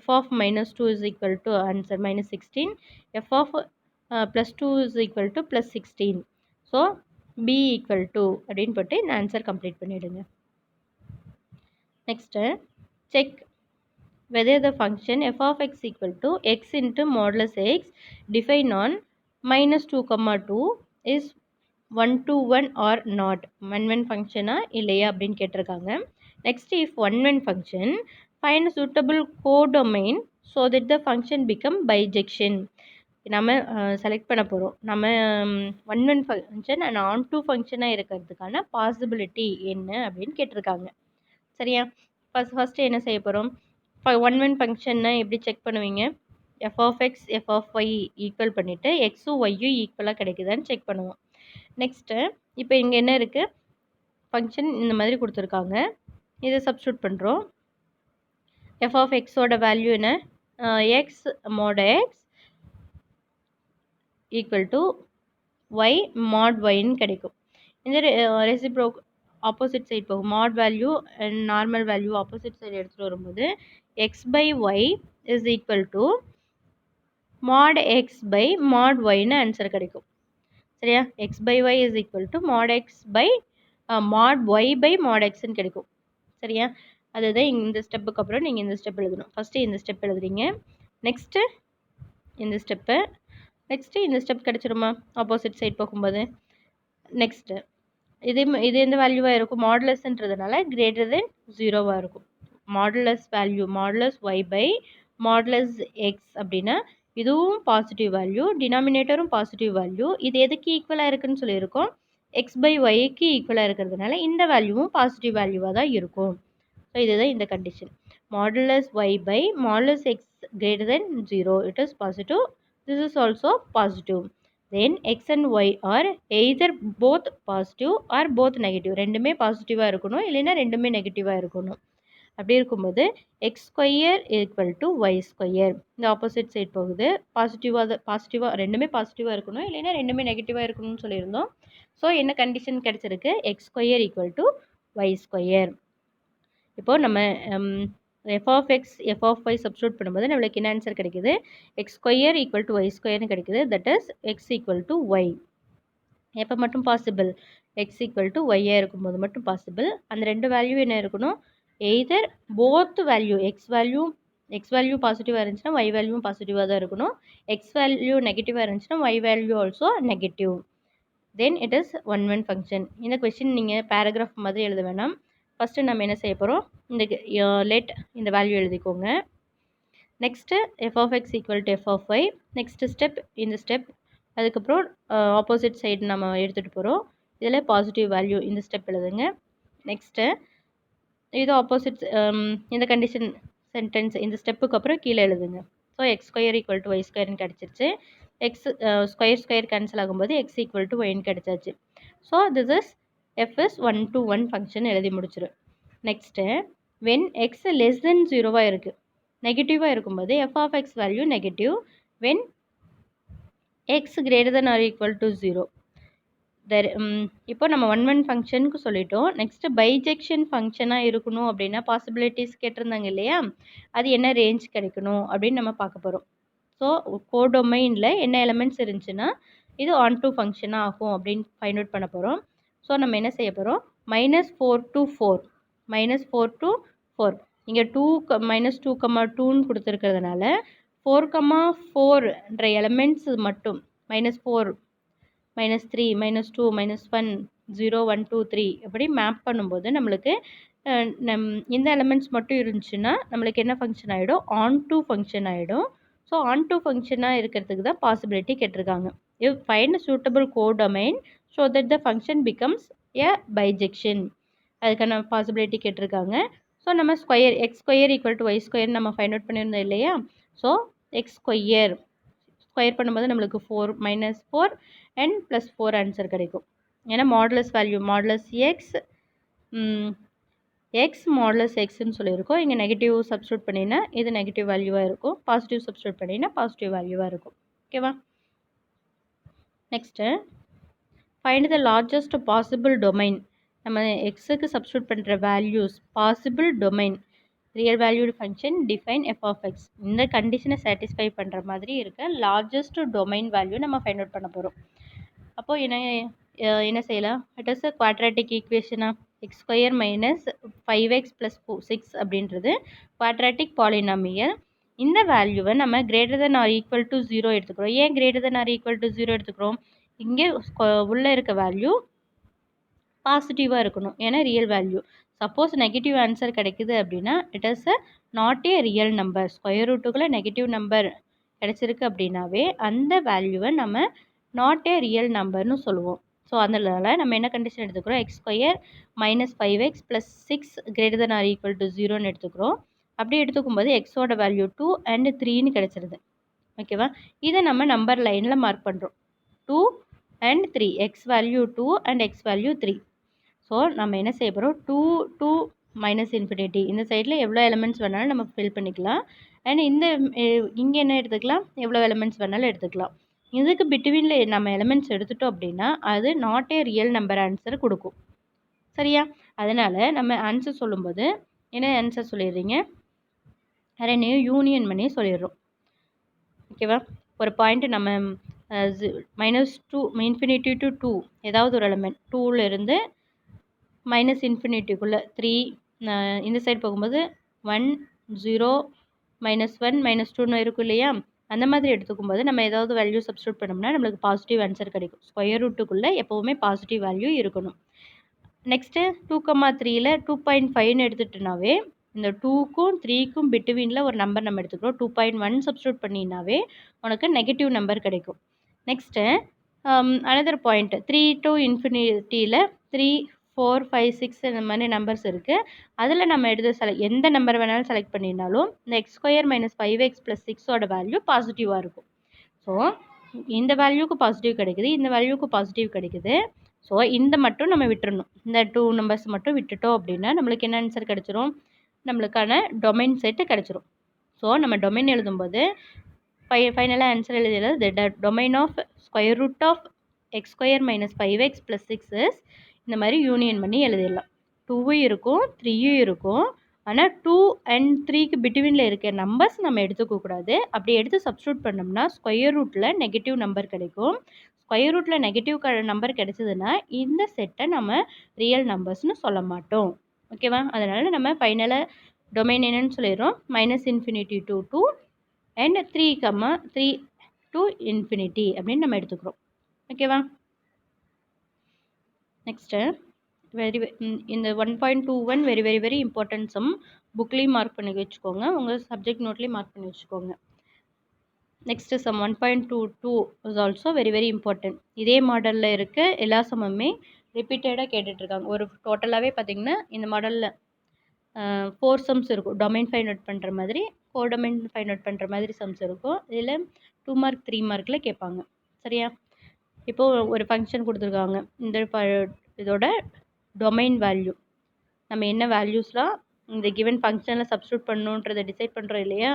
f of -2 is equal to answer -16, f of +2 is equal to +16. So b = அப்படின்னு போட்டு இந்த ஆன்சர் கம்ப்ளீட் பண்ணிவிடுங்க. Next check whether the function f of x equal to x into modulus x defined on -2, 2 is 1-1 or not. 1-1 ஃபங்க்ஷனா இல்லையா அப்படின்னு கேட்டிருக்காங்க. Next if 1-1 function find suitable codomain so that the function become bijection. நம்ம செலக்ட் பண்ண போகிறோம். நம்ம 1-1 ஃபங்க்ஷன் அண்ட் ஆன் டூ ஃபங்க்ஷனாக இருக்கிறதுக்கான பாசிபிலிட்டி என்ன அப்படின்னு கேட்டிருக்காங்க. சரியா? ஃபஸ்ட்டு என்ன செய்ய போகிறோம்? 1-1 ஃபங்க்ஷன்னா எப்படி செக் பண்ணுவீங்க? f of x f of y equal பண்ணிவிட்டு எக்ஸும் ஒய்யும் ஈக்குவலாக கிடைக்குதான்னு செக் பண்ணுவோம். நெக்ஸ்ட்டு இப்போ இங்கே என்ன இருக்குது? ஃபங்க்ஷன் இந்த மாதிரி கொடுத்துருக்காங்க. இதை சப்ஸ்டியூட் பண்ணுறோம். f of xோட வேல்யூ என்ன? x mod x equal to y mod yன்னு கிடைக்கும். இந்த ரெசிப்ரோக் ஆப்போசிட் சைடு போகும். Mod value and normal value opposite side எடுத்துகிட்டு வரும்போது x/y is equal to mod x/mod yன்னு ஆன்சர் கிடைக்கும். சரியா? x/y is equal to mod x/mod y/mod xன்னு கிடைக்கும். சரியா? அதுதான் இந்த ஸ்டெப்புக்கு அப்புறம் நீங்கள் இந்த ஸ்டெப் எழுதணும். ஃபஸ்ட்டு இந்த ஸ்டெப் எழுதுறீங்க. நெக்ஸ்ட்டு இந்த ஸ்டெப்பு. நெக்ஸ்ட்டு இந்த ஸ்டெப் கிடச்சிருமா ஆப்போசிட் சைடு போகும்போது? நெக்ஸ்ட்டு இது எந்த வேல்யூவாக இருக்கும்? மாடுலஸ்ன்றதுனால கிரேட்டர் தென் 0வாக இருக்கும். மாடுலஸ் வேல்யூ மாடுலஸ் y/மாடுலஸ் எக்ஸ் அப்படின்னா இதுவும் பாசிட்டிவ் வேல்யூ, டினாமினேட்டரும் பாசிட்டிவ் வேல்யூ. இது எதுக்கு ஈக்குவலாக இருக்குன்னு சொல்லியிருக்கோம்? x/yக்கு ஈக்குவலாக இருக்கிறதுனால இந்த வேல்யூவும் பாசிட்டிவ் வேல்யூவாக தான் இருக்கும். ஸோ இதுதான் இந்த கண்டிஷன். மாடுலஸ் y/மாடுலஸ் x greater than 0 it is positive. This is also positive. then x and y are either both positive or both negative. ரெண்டுமே பாசிட்டிவாக இருக்கணும், இல்லைன்னா ரெண்டுமே நெகட்டிவாக இருக்கணும். அப்படி இருக்கும்போது x² = y². இந்த ஆப்போசிட் சைட் போகுது. பாசிட்டிவாக ரெண்டுமே பாசிட்டிவாக இருக்கணும், இல்லைன்னா ரெண்டுமே நெகட்டிவாக இருக்கணும்னு சொல்லியிருந்தோம். ஸோ என்ன கண்டிஷன் கிடச்சிருக்கு? x² = y². இப்போது நம்ம f of x f of y substitute பண்ணும்போது நம்மளுக்கு என்ன ஆன்சர் கிடைக்குது? x² = y² கிடைக்குது. That is x = y. எப்போ மட்டும் பாசிபிள்? x = y இருக்கும்போது மட்டும் பாசிபிள். அந்த ரெண்டு வேல்யூ என்ன இருக்கணும்? Either both value X value பாசிட்டிவாக இருந்துச்சுன்னா ஒய் வேல்யூவும் பாசிட்டிவாக தான் இருக்கணும். எக்ஸ் வேல்யூ நெகட்டிவாக இருந்துச்சுன்னா Y value also negative. Then it is one function. இந்த கொஸ்டின் நீங்கள் பேராகிராஃப் மாதிரி எழுத வேணாம். ஃபஸ்ட்டு நம்ம என்ன செய்ய போகிறோம், இந்த லெட் இந்த வேல்யூ எழுதிக்கோங்க. Next f of X equal to F of y. Next step இந்த ஸ்டெப். அதுக்கப்புறம் ஆப்போசிட் சைடு நம்ம எடுத்துகிட்டு போகிறோம். இதில் பாசிட்டிவ் வேல்யூ இந்த ஸ்டெப் எழுதுங்க. நெக்ஸ்ட்டு இது ஆப்போசிட் இந்த கண்டிஷன் சென்டென்ஸ் இந்த ஸ்டெப்புக்கு அப்புறம் கீழே எழுதுங்க. So x square equal to y ஸ்கொயர்னு கிடச்சிருச்சு. எக்ஸ் ஸ்கொயர் கேன்சல் ஆகும்போது எக்ஸ் ஈக்குவல் டு ஒய்ன்னு கிடச்சாச்சு. So this is f is 1-1 function எழுதி முடிச்சிடும். Next when x less than 0 இருக்குது, நெகட்டிவாக இருக்கும்போது F of X value negative. When X greater than or equal to 0. இப்போ நம்ம 1-1 ஃபங்க்ஷனுக்கு சொல்லிட்டோம். நெக்ஸ்ட்டு பைஜெக்ஷன் ஃபங்க்ஷனாக இருக்கணும் அப்படின்னா பாசிபிலிட்டிஸ் கேட்டிருந்தாங்க இல்லையா, அது என்ன ரேஞ்ச் கிடைக்கணும் அப்படின்னு நம்ம பார்க்க போகிறோம். ஸோ கோடொமைனில் என்ன எலமெண்ட்ஸ் இருந்துச்சுன்னா இது ஆன்-டூ ஃபங்க்ஷனாக ஆகும் அப்படின்னு ஃபைண்ட் அவுட் பண்ண போகிறோம். ஸோ நம்ம என்ன செய்ய போகிறோம், -4 to 4 -4 to 4 இங்கே 2-2, கொடுத்துருக்கிறதுனால 4-4ன்ற எலமெண்ட்ஸ் மட்டும் -4 -3 -2 -1 0 1 2 3 அப்படி மேப் பண்ணும்போது நம்மளுக்கு இந்த எலமெண்ட்ஸ் மட்டும் இருந்துச்சுன்னா நம்மளுக்கு என்ன ஃபங்க்ஷன் ஆகிடும், ஆன்-டூ ஃபங்க்ஷன் ஆகிடும். ஸோ ஆன்-டூ ஃபங்க்ஷனாக இருக்கிறதுக்கு தான் பாசிபிலிட்டி கேட்டிருக்காங்க. If find suitable codomain so that the function becomes a bijection, அதுக்கான பாசிபிலிட்டி கேட்டிருக்காங்க. ஸோ நம்ம X square equal to Y square நம்ம ஃபைண்ட் அவுட் பண்ணியிருந்தோம் இல்லையா. ஸோ எக்ஸ் ஸ்கொயர் பண்ணும்போது நம்மளுக்கு 4 -4 and +4 ஆன்சர் கிடைக்கும். ஏன்னா modulus value modulus x modulus எக்ஸ்ன்னு சொல்லியிருக்கோம். இங்கே நெகட்டிவ் சப்ஸ்டியூட் பண்ணினா இது நெகட்டிவ் வேல்யூவாக இருக்கும், பாசிட்டிவ் சப்ஸ்டியூட் பண்ணினா பாசிட்டிவ் வேல்யூவாக இருக்கும். ஓகேவா. Next find the largest possible domain. நம்ம எக்ஸுக்கு சப்ஸ்டியூட் பண்ணுற values possible domain real valued function define f of x. இந்த கண்டிஷனை சாட்டிஸ்ஃபை பண்ணுற மாதிரி இருக்க லார்ஜஸ்ட் டொமைன் வேல்யூ நம்ம ஃபைண்ட் அவுட் பண்ண போகிறோம். அப்போது என்ன செய்யலாம், இட் இஸ் அ குவாட்ராட்டிக் ஈக்குவேஷனா, எக்ஸ் ஸ்கொயர் -5x + 6 அப்படின்றது குவாட்ராட்டிக் பாலினாமியல். இந்த வேல்யூவை நம்ம greater than or equal to 0 எடுத்துக்கிறோம். ஏன் greater than or equal to 0 எடுத்துக்கிறோம், இங்கே உள்ளே இருக்க வேல்யூ பாசிட்டிவாக இருக்கணும், ஏன்னா real value. Suppose negative answer கிடைக்குது அப்படின்னா it is a not a real number. Square ரூட்டுக்குள்ளே நெகட்டிவ் நம்பர் கிடச்சிருக்கு அப்படின்னாவே அந்த வேல்யூவை நம்ம நாட் ஏ ரியல் நம்பர்னு சொல்லுவோம். ஸோ அதனால நம்ம என்ன கண்டிஷன் எடுத்துக்கிறோம், x square -5x + 6 greater than or equal to 0ன்னு எடுத்துக்கிறோம். அப்படி எடுத்துக்கும்போது எக்ஸோட வேல்யூ 2 and 3ன்னு கிடச்சிருது. ஓகேவா. இதை நம்ம நம்பர் லைனில் மார்க் பண்ணுறோம். 2 and 3, x value 2 and X value 3. So நம்ம என்ன செய்ய போகிறோம், 2 to -∞ இந்த சைடில் எவ்வளோ எலிமெண்ட்ஸ் வேணாலும் நம்ம ஃபில் பண்ணிக்கலாம். அண்ட் இங்கே என்ன எடுத்துக்கலாம், எவ்வளோ எலிமெண்ட்ஸ் வேணாலும் எடுத்துக்கலாம். இதுக்கு பிட்வீனில் நம்ம எலிமெண்ட்ஸ் எடுத்துட்டோம் அப்படின்னா அது not a real number answer கொடுக்கும். சரியா. அதனால் நம்ம ஆன்சர் சொல்லும்போது என்ன ஆன்சர் சொல்லிடுறீங்க, ரெண்டையும் யூனியன் பண்ணி சொல்லிடுறோம். ஓகேவா. ஒரு பாயிண்ட் நம்ம -2 to 2 ஏதாவது ஒரு எலிமெண்ட் 2லேருந்து -∞ 3 இந்த சைடு போகும்போது 1 0 -1 -2ன்னு இருக்கும் இல்லையா. அந்த மாதிரி எடுத்துக்கும்போது நம்ம ஏதாவது வேல்யூ சப்ஸ்டியூட் பண்ணோம்னா நம்மளுக்கு பாசிட்டிவ் ஆன்சர் கிடைக்கும். ஸ்கொயர் ரூட்டுக்குள்ளே எப்போவுமே பாசிட்டிவ் வேல்யூ இருக்கணும். நெக்ஸ்ட்டு 2,3ல் 2.5ன்னு எடுத்துட்டோன்னாவே இந்த 2க்கும் 3க்கும் பிட்வீனில் ஒரு நம்பர் நம்ம எடுத்துக்கிறோம். 2.1 சப்ஸ்டியூட் பண்ணினாவே உனக்கு நெகட்டிவ் நம்பர் கிடைக்கும். நெக்ஸ்ட்டு அனதர் பாயிண்ட் 3 to ∞ 3 4 5 6 இந்த மாதிரி நம்பர்ஸ் இருக்குது. அதில் நம்ம எந்த நம்பர் வேணாலும் செலக்ட் பண்ணினாலும் இந்த எக்ஸ் ஸ்கொயர் -5x + 6ஓட வேல்யூ பாசிட்டிவாக இருக்கும். ஸோ இந்த வேல்யூக்கு பாசிட்டிவ் கிடைக்குது, இந்த வேல்யூக்கு பாசிட்டிவ் கிடைக்குது. ஸோ இந்த மட்டும் நம்ம விட்டுறணும். இந்த 2 நம்பர்ஸ் மட்டும் விட்டுட்டோம் அப்படின்னா நம்மளுக்கு என்ன ஆன்சர் கிடச்சிரும், நம்மளுக்கான டொமைன் செட்டு கிடச்சிரும். ஸோ நம்ம டொமைன் எழுதும்போது ஃபைனலாக ஆன்சர் எழுதியது the domain of square root of X square -5x + 6 is இந்த மாதிரி யூனியன் பண்ணி எழுதிடலாம். 2வும் இருக்கும் 3யும் இருக்கும். ஆனால் 2 and 3க்கு பிட்வீனில் இருக்க நம்பர்ஸ் நம்ம எடுத்துக்கக்கூடாது. அப்படி எடுத்து சப்ஸ்டியூட் பண்ணோம்னா ஸ்கொயர் ரூட்டில் நெகட்டிவ் நம்பர் கிடைக்கும். ஸ்கொயர் ரூட்டில் நெகட்டிவ் நம்பர் கிடைச்சதுன்னா இந்த செட்டை நம்ம ரியல் நம்பர்ஸ்னு சொல்ல மாட்டோம். ஓகேவா? அதனால் நம்ம ஃபைனலாக டொமைன் என்னன்னு சொல்லிடுறோம், -∞ to 2 அண்ட் 3, 3 to infinity அப்படின்னு நம்ம எடுத்துக்கிறோம். ஓகேவா? நெக்ஸ்ட்டு இந்த 1.21 very very very important sum. புக்லேயும் மார்க் பண்ணி வச்சுக்கோங்க, உங்கள் சப்ஜெக்ட் நோட்லேயும் மார்க் பண்ணி வச்சுக்கோங்க. Next sum 1.22 is also very very important. இதே மாடலில் இருக்க எல்லா சம்முமே ரிப்பீட்டடாக கேட்டுட்ருக்காங்க. ஒரு டோட்டலாகவே பார்த்திங்கன்னா இந்த மாடலில் 4 சம்ஸ் இருக்கும். டொமைன் ஃபைண்ட் அவுட் பண்ணுற மாதிரி, கோடொமைன் ஃபைண்ட் அவுட் பண்ணுற மாதிரி சம்ஸ் இருக்கும். இதில் 2 மார்க் 3 மார்க்கில் கேட்பாங்க. சரியா? இப்போது ஒரு ஃபங்க்ஷன் கொடுத்துருக்காங்க. இந்த இதோட டொமைன் வேல்யூ நம்ம என்ன வேல்யூஸ்லாம் இந்த கிவன் ஃபங்க்ஷனில் சப்ஸ்டியூட் பண்ணணுன்றதை டிசைட் பண்ணுறோம் இல்லையா,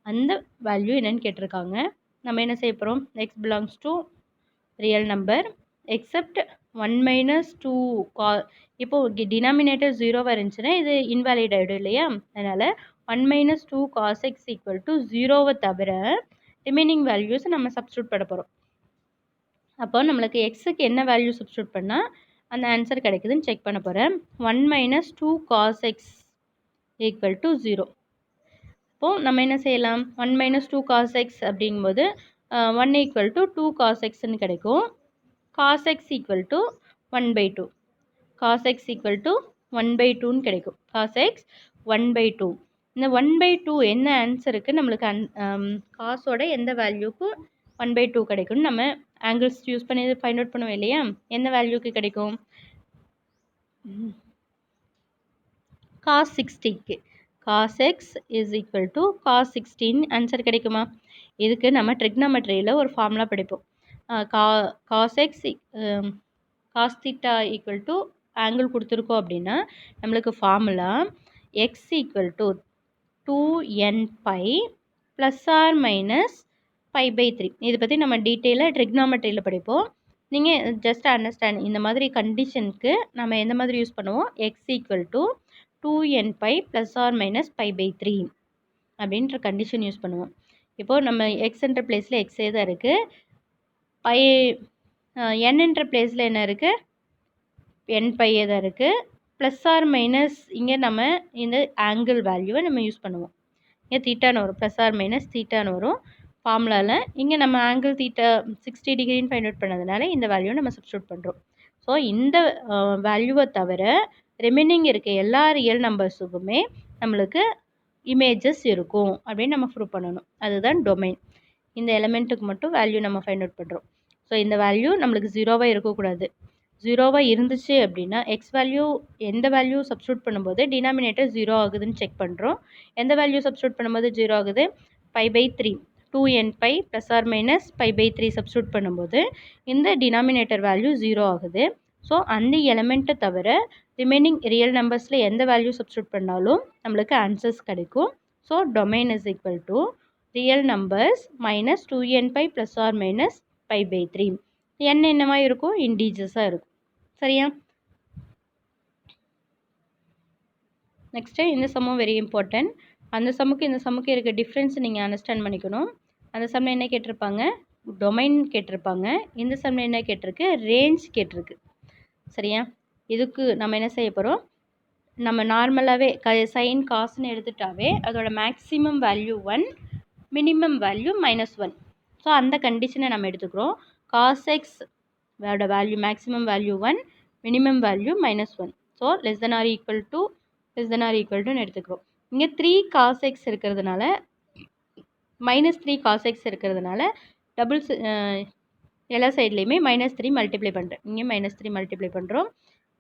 அந்த வேல்யூ என்னென்னு கேட்டிருக்காங்க. நம்ம என்ன செய்ய போகிறோம், X belongs to real number accept 1 - 2 இப்போது டினாமினேட்டர் 0வாக இருந்துச்சுன்னா இது இன்வேலிட் ஆகிடும் இல்லையா, அதனால் 1 - 2 cos x = 0வை தவிர ரிமைனிங் வேல்யூஸ் நம்ம சப்ஸ்டியூட் பண்ண போகிறோம். அப்போ நம்மளுக்கு எக்ஸுக்கு என்ன வேல்யூ சப்ஸ்டியூட் பண்ணால் அந்த ஆன்சர் கிடைக்குதுன்னு செக் பண்ண போகிறேன். 1 - 2 cos x = 0. இப்போது நம்ம என்ன செய்யலாம், 1 - 2 cos x அப்படிங்கும்போது 1 = 2 cos xன்னு கிடைக்கும். cos x = 1/2. cos x = 1/2ன்னு கிடைக்கும். cos x 1/2. இந்த 1/2 என்ன ஆன்சருக்கு நம்மளுக்கு காசோட எந்த வேல்யூக்கு 1/2 கிடைக்கும்னு நம்ம ஆங்கிள்ஸ் யூஸ் பண்ணி ஃபைண்ட் அவுட் பண்ணுவோம் இல்லையா, எந்த வேல்யூக்கு கிடைக்கும், cos 60க்கு. cos x = cos 16 answer கிடைக்குமா? இதுக்கு நம்ம ட்ரிக்னாமெட்ரியில் ஒரு ஃபார்முலா படிப்போம். cos x cos theta = angle கொடுத்துருக்கோம் அப்படின்னா நம்மளுக்கு ஃபார்முலா x = 2n π ± π/3. இதை பற்றி நம்ம டீட்டெயிலாக ட்ரிக்னாமெட்ரியில் படிப்போம். நீங்கள் ஜஸ்ட் அண்டர்ஸ்டாண்ட் இந்த மாதிரி கண்டிஷனுக்கு நம்ம எந்த மாதிரி யூஸ் பண்ணுவோம், x = 2n π ± π/3 அப்படின்ற கண்டிஷன் யூஸ் பண்ணுவோம். இப்போது நம்ம எக்ஸ்ன்ற பிளேஸில் எக்ஸே தான் இருக்குது, பை என்ன்ற பிளேஸில் என்ன இருக்குது, n பையே தான் இருக்குது, ப்ளஸ் ஆர் மைனஸ் இங்கே நம்ம இந்த ஆங்கிள் வேல்யூவை நம்ம யூஸ் பண்ணுவோம். இங்கே தீட்டான்னு வரும், ப்ளஸ் ஆர் மைனஸ் தீட்டான்னு வரும் ஃபார்முலாவில். இங்கே நம்ம ஆங்கிள் தீட்டா 60 டிகிரின்னு ஃபைண்ட் அவுட் பண்ணதுனால இந்த வேல்யூவை நம்ம சப்ஸ்டியூட் பண்ணுறோம். ஸோ இந்த வேல்யூவை தவிர ரிமைனிங் இருக்க எல்லா ரியல் நம்பர்ஸுக்குமே நம்மளுக்கு இமேஜஸ் இருக்கும் அப்படின்னு நம்ம ப்ரூவ் பண்ணணும். அதுதான் டொமைன். இந்த எலமெண்ட்டுக்கு மட்டும் வேல்யூ நம்ம ஃபைண்ட் அவுட் பண்ணுறோம். ஸோ இந்த வேல்யூ நம்மளுக்கு 0வாக இருக்கக்கூடாது. 0வாக இருந்துச்சு அப்படின்னா எக்ஸ் வேல்யூ எந்த வேல்யூ சப்ஸ்டியூட் பண்ணும்போது டினாமினேட்டர் 0 ஆகுதுன்னு செக் பண்ணுறோம். எந்த வேல்யூ சப்ஸ்டியூட் பண்ணும்போது 0 ஆகுது, π/3 2n π ± π/3 சப்ஸ்டியூட் பண்ணும்போது இந்த டினாமினேட்டர் வேல்யூ 0 ஆகுது. ஸோ அந்த எலமெண்ட்டை தவிர ரிமைனிங் ரியல் நம்பர்ஸில் எந்த வேல்யூ சப்ஸ்டியூட் பண்ணாலும் நம்மளுக்கு ஆன்சர்ஸ் கிடைக்கும். So domain = real numbers -2n π ± π/3. n என்னவா இருக்கும், இன்டீஜர்ஸாக இருக்கும். சரியா? நெக்ஸ்ட்டு இந்த சம்மும் வெரி இம்பார்ட்டன்ட். அந்த சம்முக்கு இந்த சம்முக்கு இருக்க டிஃப்ரென்ஸ் நீங்கள் அண்டர்ஸ்டாண்ட் பண்ணிக்கணும். அந்த சம்மில் என்ன கேட்டிருப்பாங்க, டொமைன் கேட்டிருப்பாங்க. இந்த சம்மில் என்ன கேட்டிருக்கு, ரேஞ்ச் கேட்டிருக்கு. சரியா? இதுக்கு நம்ம என்ன செய்ய போகிறோம், நம்ம நார்மலாகவே சைன் காசுன்னு எடுத்துட்டாவே அதோட maximum value 1, minimum value -1. So அந்த கண்டிஷனை நம்ம எடுத்துக்கிறோம். cos x அதோட value maximum value 1, minimum value -1. So less than or equal டுன்னு எடுத்துக்கிறோம். இங்கே 3 cos x இருக்கிறதுனால -3 cos x இருக்கிறதுனால டபுள்ஸ் எல்லா சைட்லேயுமே -3 மல்டிப்ளை பண்ணுறேன். இங்கே -3 மல்டிப்ளை பண்ணுறோம்,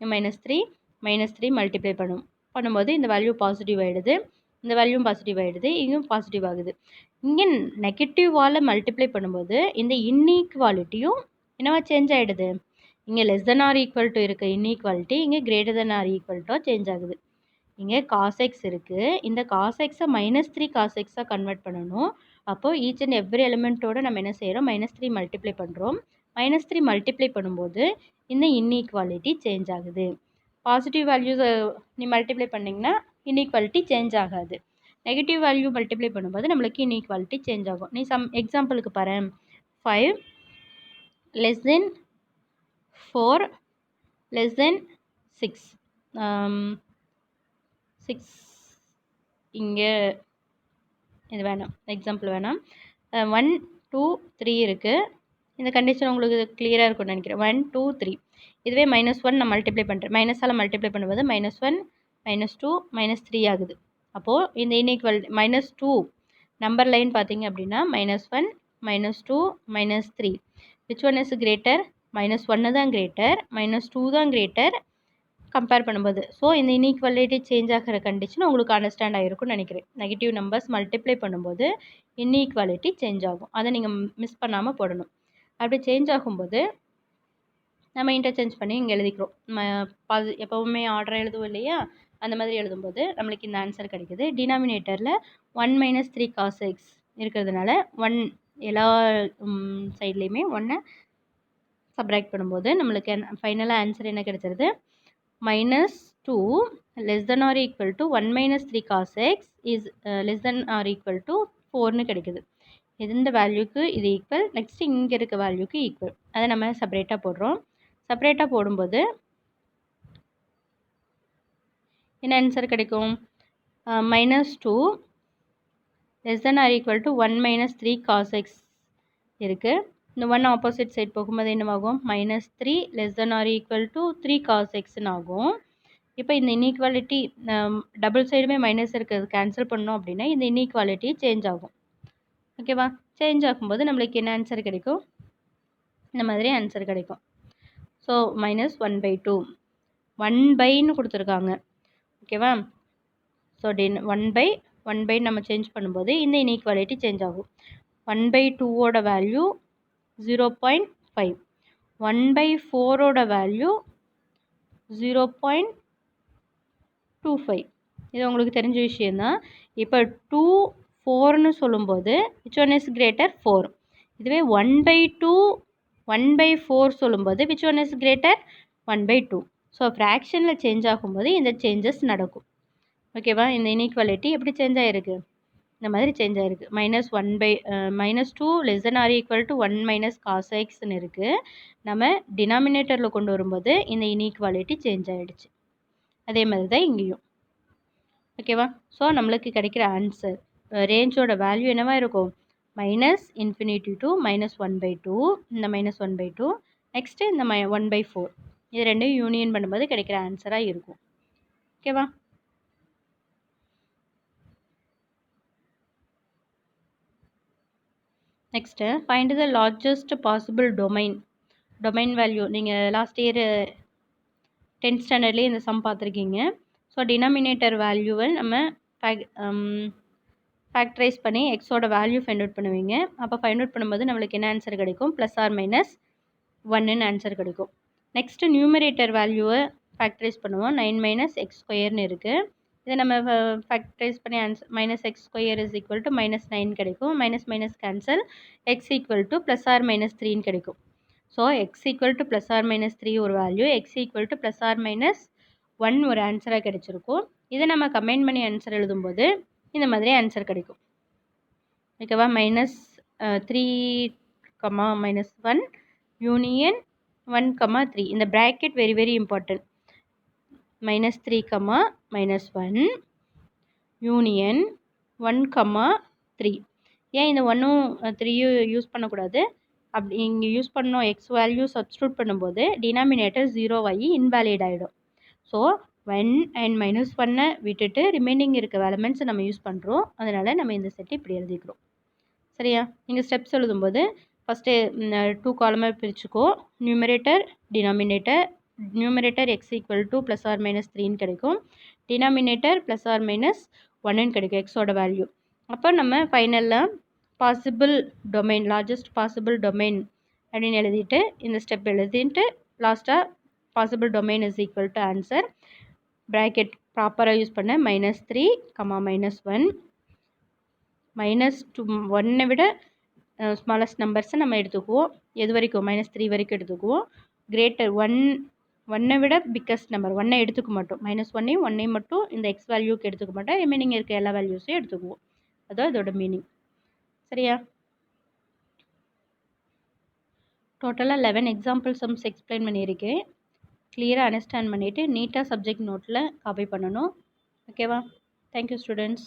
இங்கே -3 மல்டிப்ளை பண்ணும்போது இந்த வேல்யூ பாசிட்டிவ் ஆகிடுது, இந்த வேல்யூவும் பாசிட்டிவ் ஆகிடுது, இங்கேயும் பாசிட்டிவ் ஆகுது. இங்கே நெகட்டிவால் மல்டிப்ளை பண்ணும்போது இந்த இன்ஈக்வாலிட்டியும் என்னவா சேஞ்ச் ஆகிடுது, இங்கே less than or equal to இருக்க இன்ஈக்வாலிட்டி இங்கே greater than or equal to change ஆகுது. இங்கே cos x இருக்குது, இந்த cos x-ஐ -3 cos x-ஆக கன்வெர்ட் பண்ணணும். அப்போது ஈச் அண்ட் எவ்ரி எலிமெண்ட்டோடு நம்ம என்ன செய்கிறோம், -3 மல்டிப்ளை பண்ணுறோம். -3 மல்டிப்ளை பண்ணும்போது இந்த இன்ஈக்வாலிட்டி சேஞ்ச் ஆகுது. பாசிட்டிவ் வேல்யூஸை நீ மல்டிப்ளை பண்ணிங்கன்னா இன்ஈக்வாலிட்டி சேஞ்ச் ஆகாது. நெகட்டிவ் வேல்யூ மல்டிப்ளை பண்ணும்போது நம்மளுக்கு இன்ஈக்வாலிட்டி சேஞ்ச் ஆகும். நீ எக்ஸாம்பிளுக்கு பாரு, 5 <4 < 6 6 இங்கே இது வேணாம், எக்ஸாம்பிள் வேணாம். 1 2 3 இருக்குது. இந்த கண்டிஷன் உங்களுக்கு கிளியராக இருக்கும்னு நினைக்கிறேன். 1 2 3. இதுவே -1 நான் மல்டிப்ளை பண்ணுறேன். மைனஸால் மல்டிப்ளை பண்ணும்போது -1 -2 -3 ஆகுது. அப்போது இந்த இன்இக்வாலிட்டி -2 நம்பர் லைன் பார்த்தீங்க அப்படின்னா -1 -2 -3. Which one is greater? -1 தான் கிரேட்டர், -2 தான் கிரேட்டர் கம்பேர் பண்ணும்போது. ஸோ இந்த இன்இக்வாலிட்டி சேஞ்ச் ஆகிற கண்டிஷன் உங்களுக்கு அண்டர்ஸ்டாண்ட் ஆகிருக்கும்னு நினைக்கிறேன். நெகட்டிவ் நம்பர்ஸ் மல்டிப்ளை பண்ணும்போது இன்இக்வாலிட்டி சேஞ்ச் ஆகும். அதை நீங்கள் மிஸ் பண்ணாமல் போடணும். அப்படி சேஞ்ச் ஆகும்போது நம்ம இன்டர்சேஞ்ச் பண்ணி இங்கே எழுதிக்கிறோம். எப்போவுமே ஆர்டர் எழுதுவோம் இல்லையா, அந்த மாதிரி எழுதும்போது நம்மளுக்கு இந்த ஆன்சர் கிடைக்குது. டினாமினேட்டரில் 1 - 3 cos x இருக்கிறதுனால 1 எல்லா சைட்லேயுமே 1 சப்ராக்ட் பண்ணும்போது நம்மளுக்கு ஃபைனலாக ஆன்சர் என்ன கிடைச்சிருது? -2 less than or equal to 1 - 3 cos x is less than or equal to 4ன்னு கிடைக்குது. இந்த வேல்யூக்கு இது ஈக்குவல், நெக்ஸ்ட் இங்கே இருக்க வேல்யூக்கு ஈக்குவல். அதை நம்ம செப்பரேட்டாக போடுறோம். செப்பரேட்டாக போடும்போது என்ன ஆன்சர் கிடைக்கும்? -2 less than or equal to 1 - 3 cos x இருக்குது. இந்த 1 ஆப்போசிட் சைட் போகும்போது என்னவாகும்? -3 less than or equal to 3 cos xன்னு ஆகும். இப்போ இந்த இன்இக்வாலிட்டி டபுள் சைடுமே மைனஸ் இருக்கிறது கேன்சல் பண்ணோம் அப்படின்னா இந்த இன்இக்வாலிட்டி சேஞ்ச் ஆகும். ஓகேவா? சேஞ்ச் ஆகும்போது நம்மளுக்கு என்ன ஆன்சர் கிடைக்கும்? இந்த மாதிரி ஆன்சர் கிடைக்கும். ஸோ -1/2 1/ன்னு கொடுத்துருக்காங்க. ஓகேவா? ஸோ 1/1 நம்ம சேஞ்ச் பண்ணும்போது இந்த இன்இக்வாலிட்டி சேஞ்ச் ஆகும். 1/2ஓட வேல்யூ 0.5, 1/4ஓட வேல்யூ 0.25. இது உங்களுக்கு தெரிஞ்ச விஷயந்தான். இப்போ 2 4ன்னு சொல்லும்போது விச் ஒன் இஸ் கிரேட்டர்? 4. இதுவே 1/2 1/4 சொல்லும்போது which one is greater? 1/2. So ஃப்ராக்ஷனில் சேஞ்ச் ஆகும்போது இந்த சேஞ்சஸ் நடக்கும். ஓகேவா? இந்த இன்இக்வாலிட்டி எப்படி சேஞ்ச் ஆகிருக்கு? இந்த மாதிரி சேஞ்ச் ஆகிருக்கு. -2 less than or equal to 1 - cos xன்னு இருக்குது. நம்ம டினாமினேட்டரில் கொண்டு வரும்போது இந்த இன்இக்வாலிட்டி சேஞ்ச் ஆகிடுச்சு. அதே மாதிரி தான் இங்கேயும். ஓகேவா? ஸோ நம்மளுக்கு கிடைக்கிற ஆன்சர் ரேஞ்சோட வேல்யூ என்னவா இருக்கும்? -∞ to -1/2. இந்த -1/2 நெக்ஸ்ட்டு இந்த 1/4 இது ரெண்டையும் யூனியன் பண்ணும்போது கிடைக்கிற ஆன்சராக இருக்கும். ஓகேவா? Next find the largest possible domain value. நீங்கள் லாஸ்ட் இயர் 10th ஸ்டாண்டர்ட்லேயே இந்த சம் பார்த்துருக்கீங்க. ஸோ டினாமினேட்டர் வேல்யூவை நம்ம ஃபேக்டரைஸ் பண்ணி எக்ஸோட வேல்யூ ஃபைண்ட் அவுட் பண்ணுவீங்க. அப்போ ஃபைண்ட் அவுட் பண்ணும்போது நம்மளுக்கு என்ன ஆன்சர் கிடைக்கும்? +or-1ன்னு ஆன்சர் கிடைக்கும். நெக்ஸ்ட்டு நியூமரேட்டர் வேல்யூவை ஃபேக்டரைஸ் பண்ணுவோம். 9 - x² இருக்குது. இதை நம்ம ஃபேக்டரைஸ் பண்ணி -x² = -9 கிடைக்கும். மைனஸ் கேன்சல், x = +or-3ன்னு கிடைக்கும். ஸோ x = +or-3 ஒரு வேல்யூ, x = +or-1 ஒரு ஆன்சராக கிடைச்சிருக்கும். இதை நம்ம கம்பைன் பண்ணி ஆன்சர் எழுதும்போது இந்த மாதிரி ஆன்சர் கிடைக்கும். ஓகேவா? -3, -1 யூனியன் 1, 3. இந்த bracket very very important. -3, -1 union 1, 3. ஏன் இந்த 1ம் 3யும் யூஸ் பண்ணக்கூடாது? அப்படி இங்கே யூஸ் பண்ணோம், எக்ஸ் வேல்யூ சப்ஸ்டியூட் பண்ணும்போது டினாமினேட்டர் 0 ஆகி இன்வேலிட் ஆகிடும். ஸோ 1 and -1 விட்டுட்டு ரிமைனிங் இருக்க எலமெண்ட்ஸை நம்ம யூஸ் பண்ணுறோம். அதனால் நம்ம இந்த செட்டு இப்படி எழுதிக்கிறோம். சரியா? நீங்கள் ஸ்டெப்ஸ் எழுதும்போது ஃபஸ்ட்டு 2 காலமாக பிரிச்சுக்கோ. Numerator, denominator. நியூமரேட்டர் x = +or-3ன்னு கிடைக்கும். டினாமினேட்டர் +or-1ன்னு கிடைக்கும் எக்ஸோட வேல்யூ. அப்போ நம்ம ஃபைனலில் possible domain, largest possible domain அப்படின்னு எழுதிட்டு இந்த ஸ்டெப் எழுதிட்டு லாஸ்ட்டாக possible domain is equal to answer bracket ப்ராப்பராக யூஸ் பண்ண -3, -1 -1 விட ஸ்மாலஸ்ட் நம்பர்ஸை நம்ம எடுத்துக்குவோம். எது வரைக்கும்? -3 வரைக்கும் எடுத்துக்குவோம். கிரேட்டர் 1 விட பிக்கஸ்ட் நம்பர் 1 எடுத்துக்க மாட்டோம். -1ஐயும் 1ஐயும் மட்டும் இந்த எக்ஸ் வேல்யூக்கு எடுத்துக்க மாட்டோம். ரிமைனிங் இருக்க எல்லா வேல்யூஸையும் எடுத்துக்குவோம். அதுதான் இதோட மீனிங். சரியா? டோட்டலாக 11 எக்ஸாம்பிள் சம்ஸ் எக்ஸ்பிளைன் பண்ணியிருக்கேன். கிளியராக அண்டர்ஸ்டாண்ட் பண்ணிவிட்டு நீட்டாக சப்ஜெக்ட் நோட்டில் காப்பி பண்ணணும். ஓகேவா? Thank you students.